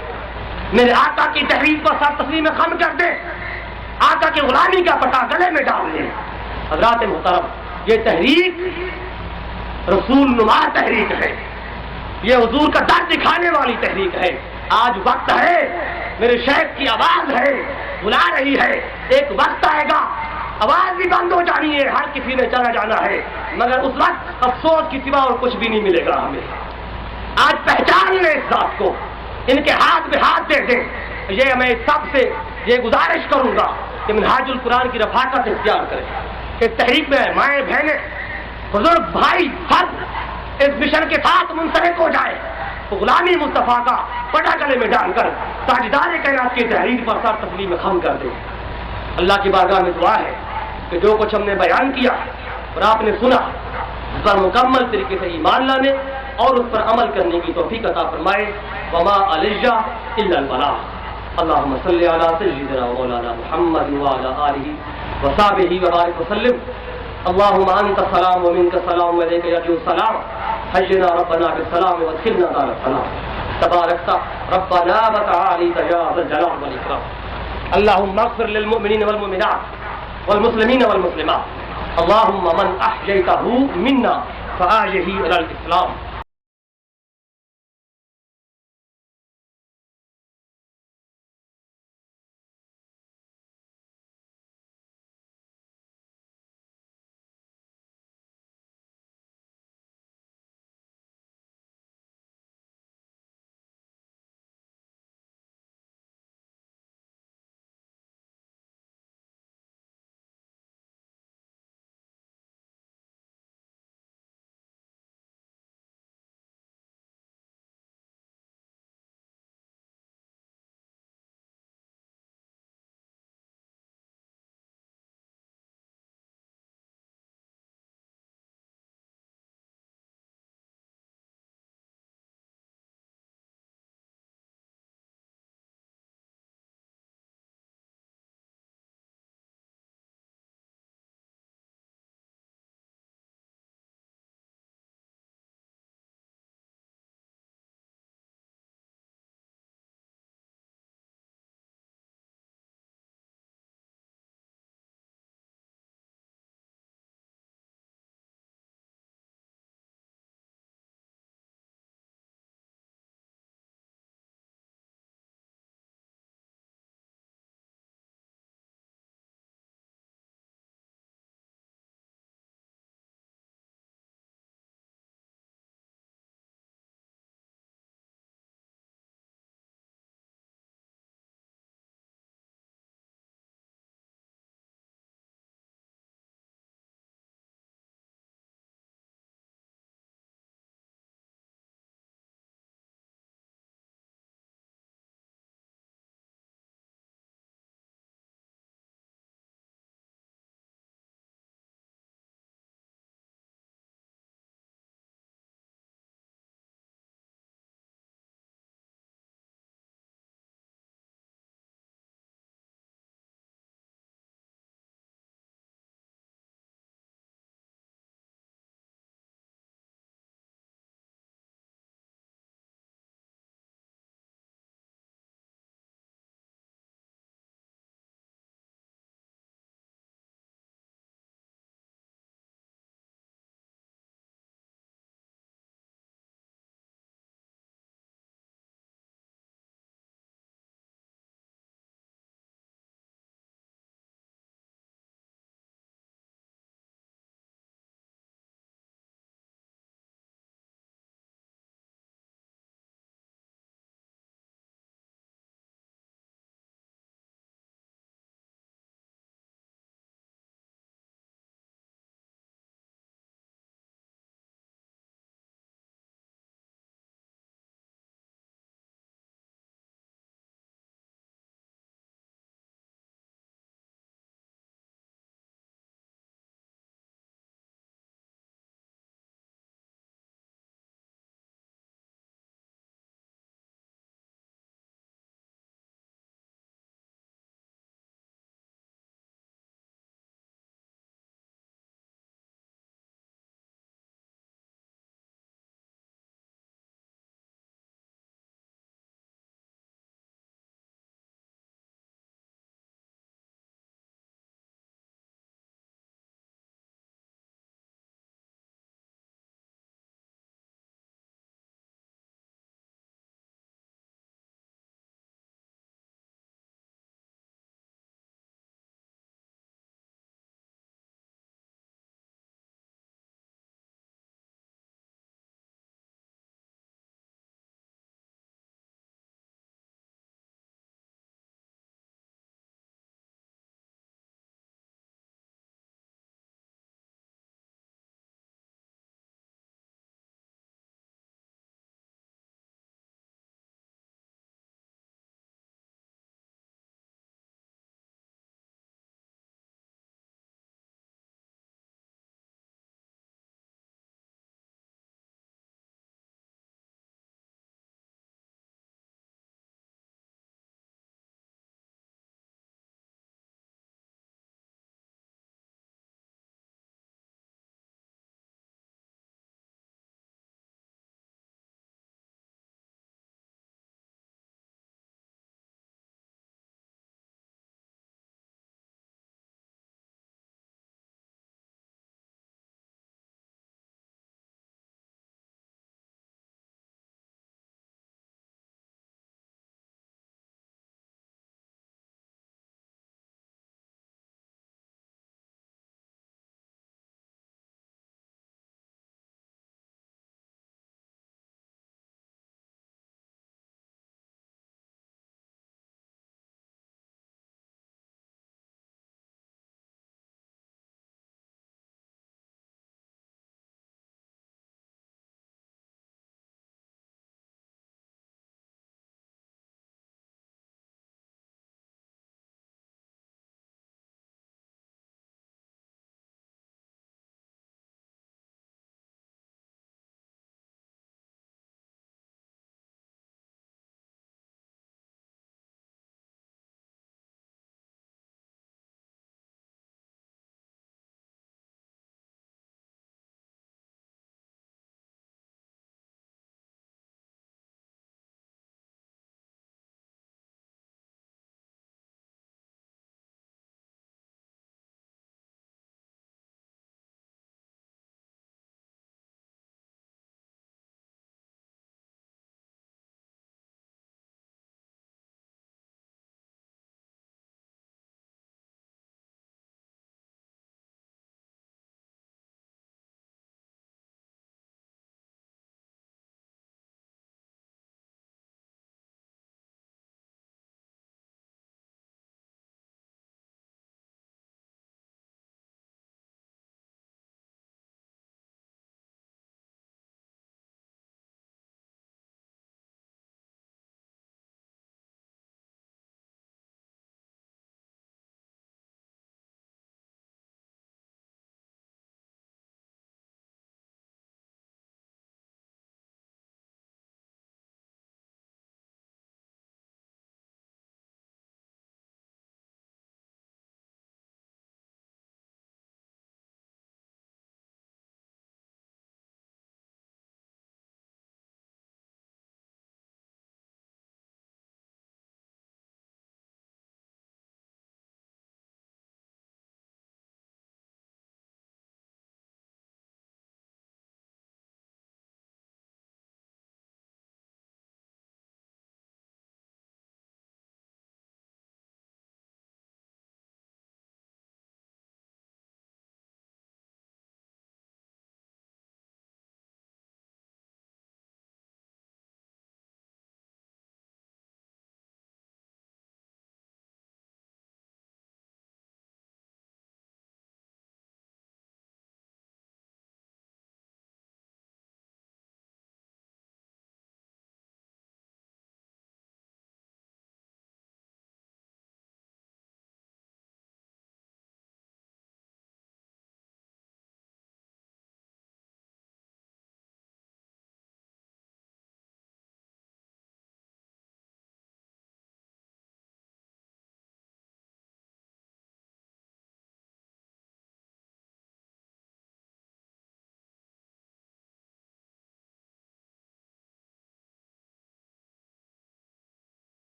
میرے آقا کی تحریک پر سر تسلیم خم کر دے، آقا کی غلامی کا پٹا گلے میں ڈال دے۔ حضرات محترم، یہ تحریک رسول نما تحریک ہے، یہ حضور کا درد دکھانے والی تحریک ہے۔ آج وقت ہے، میرے شیخ کی آواز ہے، بلا رہی ہے، ایک وقت آئے گا آواز بھی بند ہو جانی ہے، ہر کسی نے چلا جانا ہے، مگر اس وقت افسوس کی سوا اور کچھ بھی نہیں ملے گا ہمیں۔ آج پہچان لیں اس بات کو، ان کے ہاتھ میں ہاتھ دے دیں۔ یہ میں سب سے یہ گزارش کروں گا کہ منہاج القرآن کی رفاقت اختیار کریں، کہ تحریک میں مائیں بہنیں بزرگ بھائی سب اس مشن کے ساتھ منسلک ہو جائے، تو غلامی مصطفیٰ کا پٹا گلے میں ڈال کر تاجدار کائنات کی تحریر پر سر تسلیم خم کر دیں۔ اللہ کی بارگاہ میں دعا ہے کہ جو کچھ ہم نے بیان کیا اور آپ نے سنا، اس پر مکمل طریقے سے ایمان لانے اور اس پر عمل کرنے کی توفیق عطا فرمائے۔ وما علیہ الا البلاغ۔ اللہم صلی علی سیدنا و مولانا محمد وعلی آلہ وصحبہ وبارک وسلم۔ اللہم انت السلام ومنک السلام وعلیک یرجع السلام، حینا ربنا بالسلام وادخلنا دار السلام، تبارکت ربنا وتعالیت یا ذا الجلال والاکرام۔ اللہم اغفر للمؤمنین والمؤمنات والمسلمین والمسلمات، اللہم من احییتہ منا فآیہ علی الاسلام۔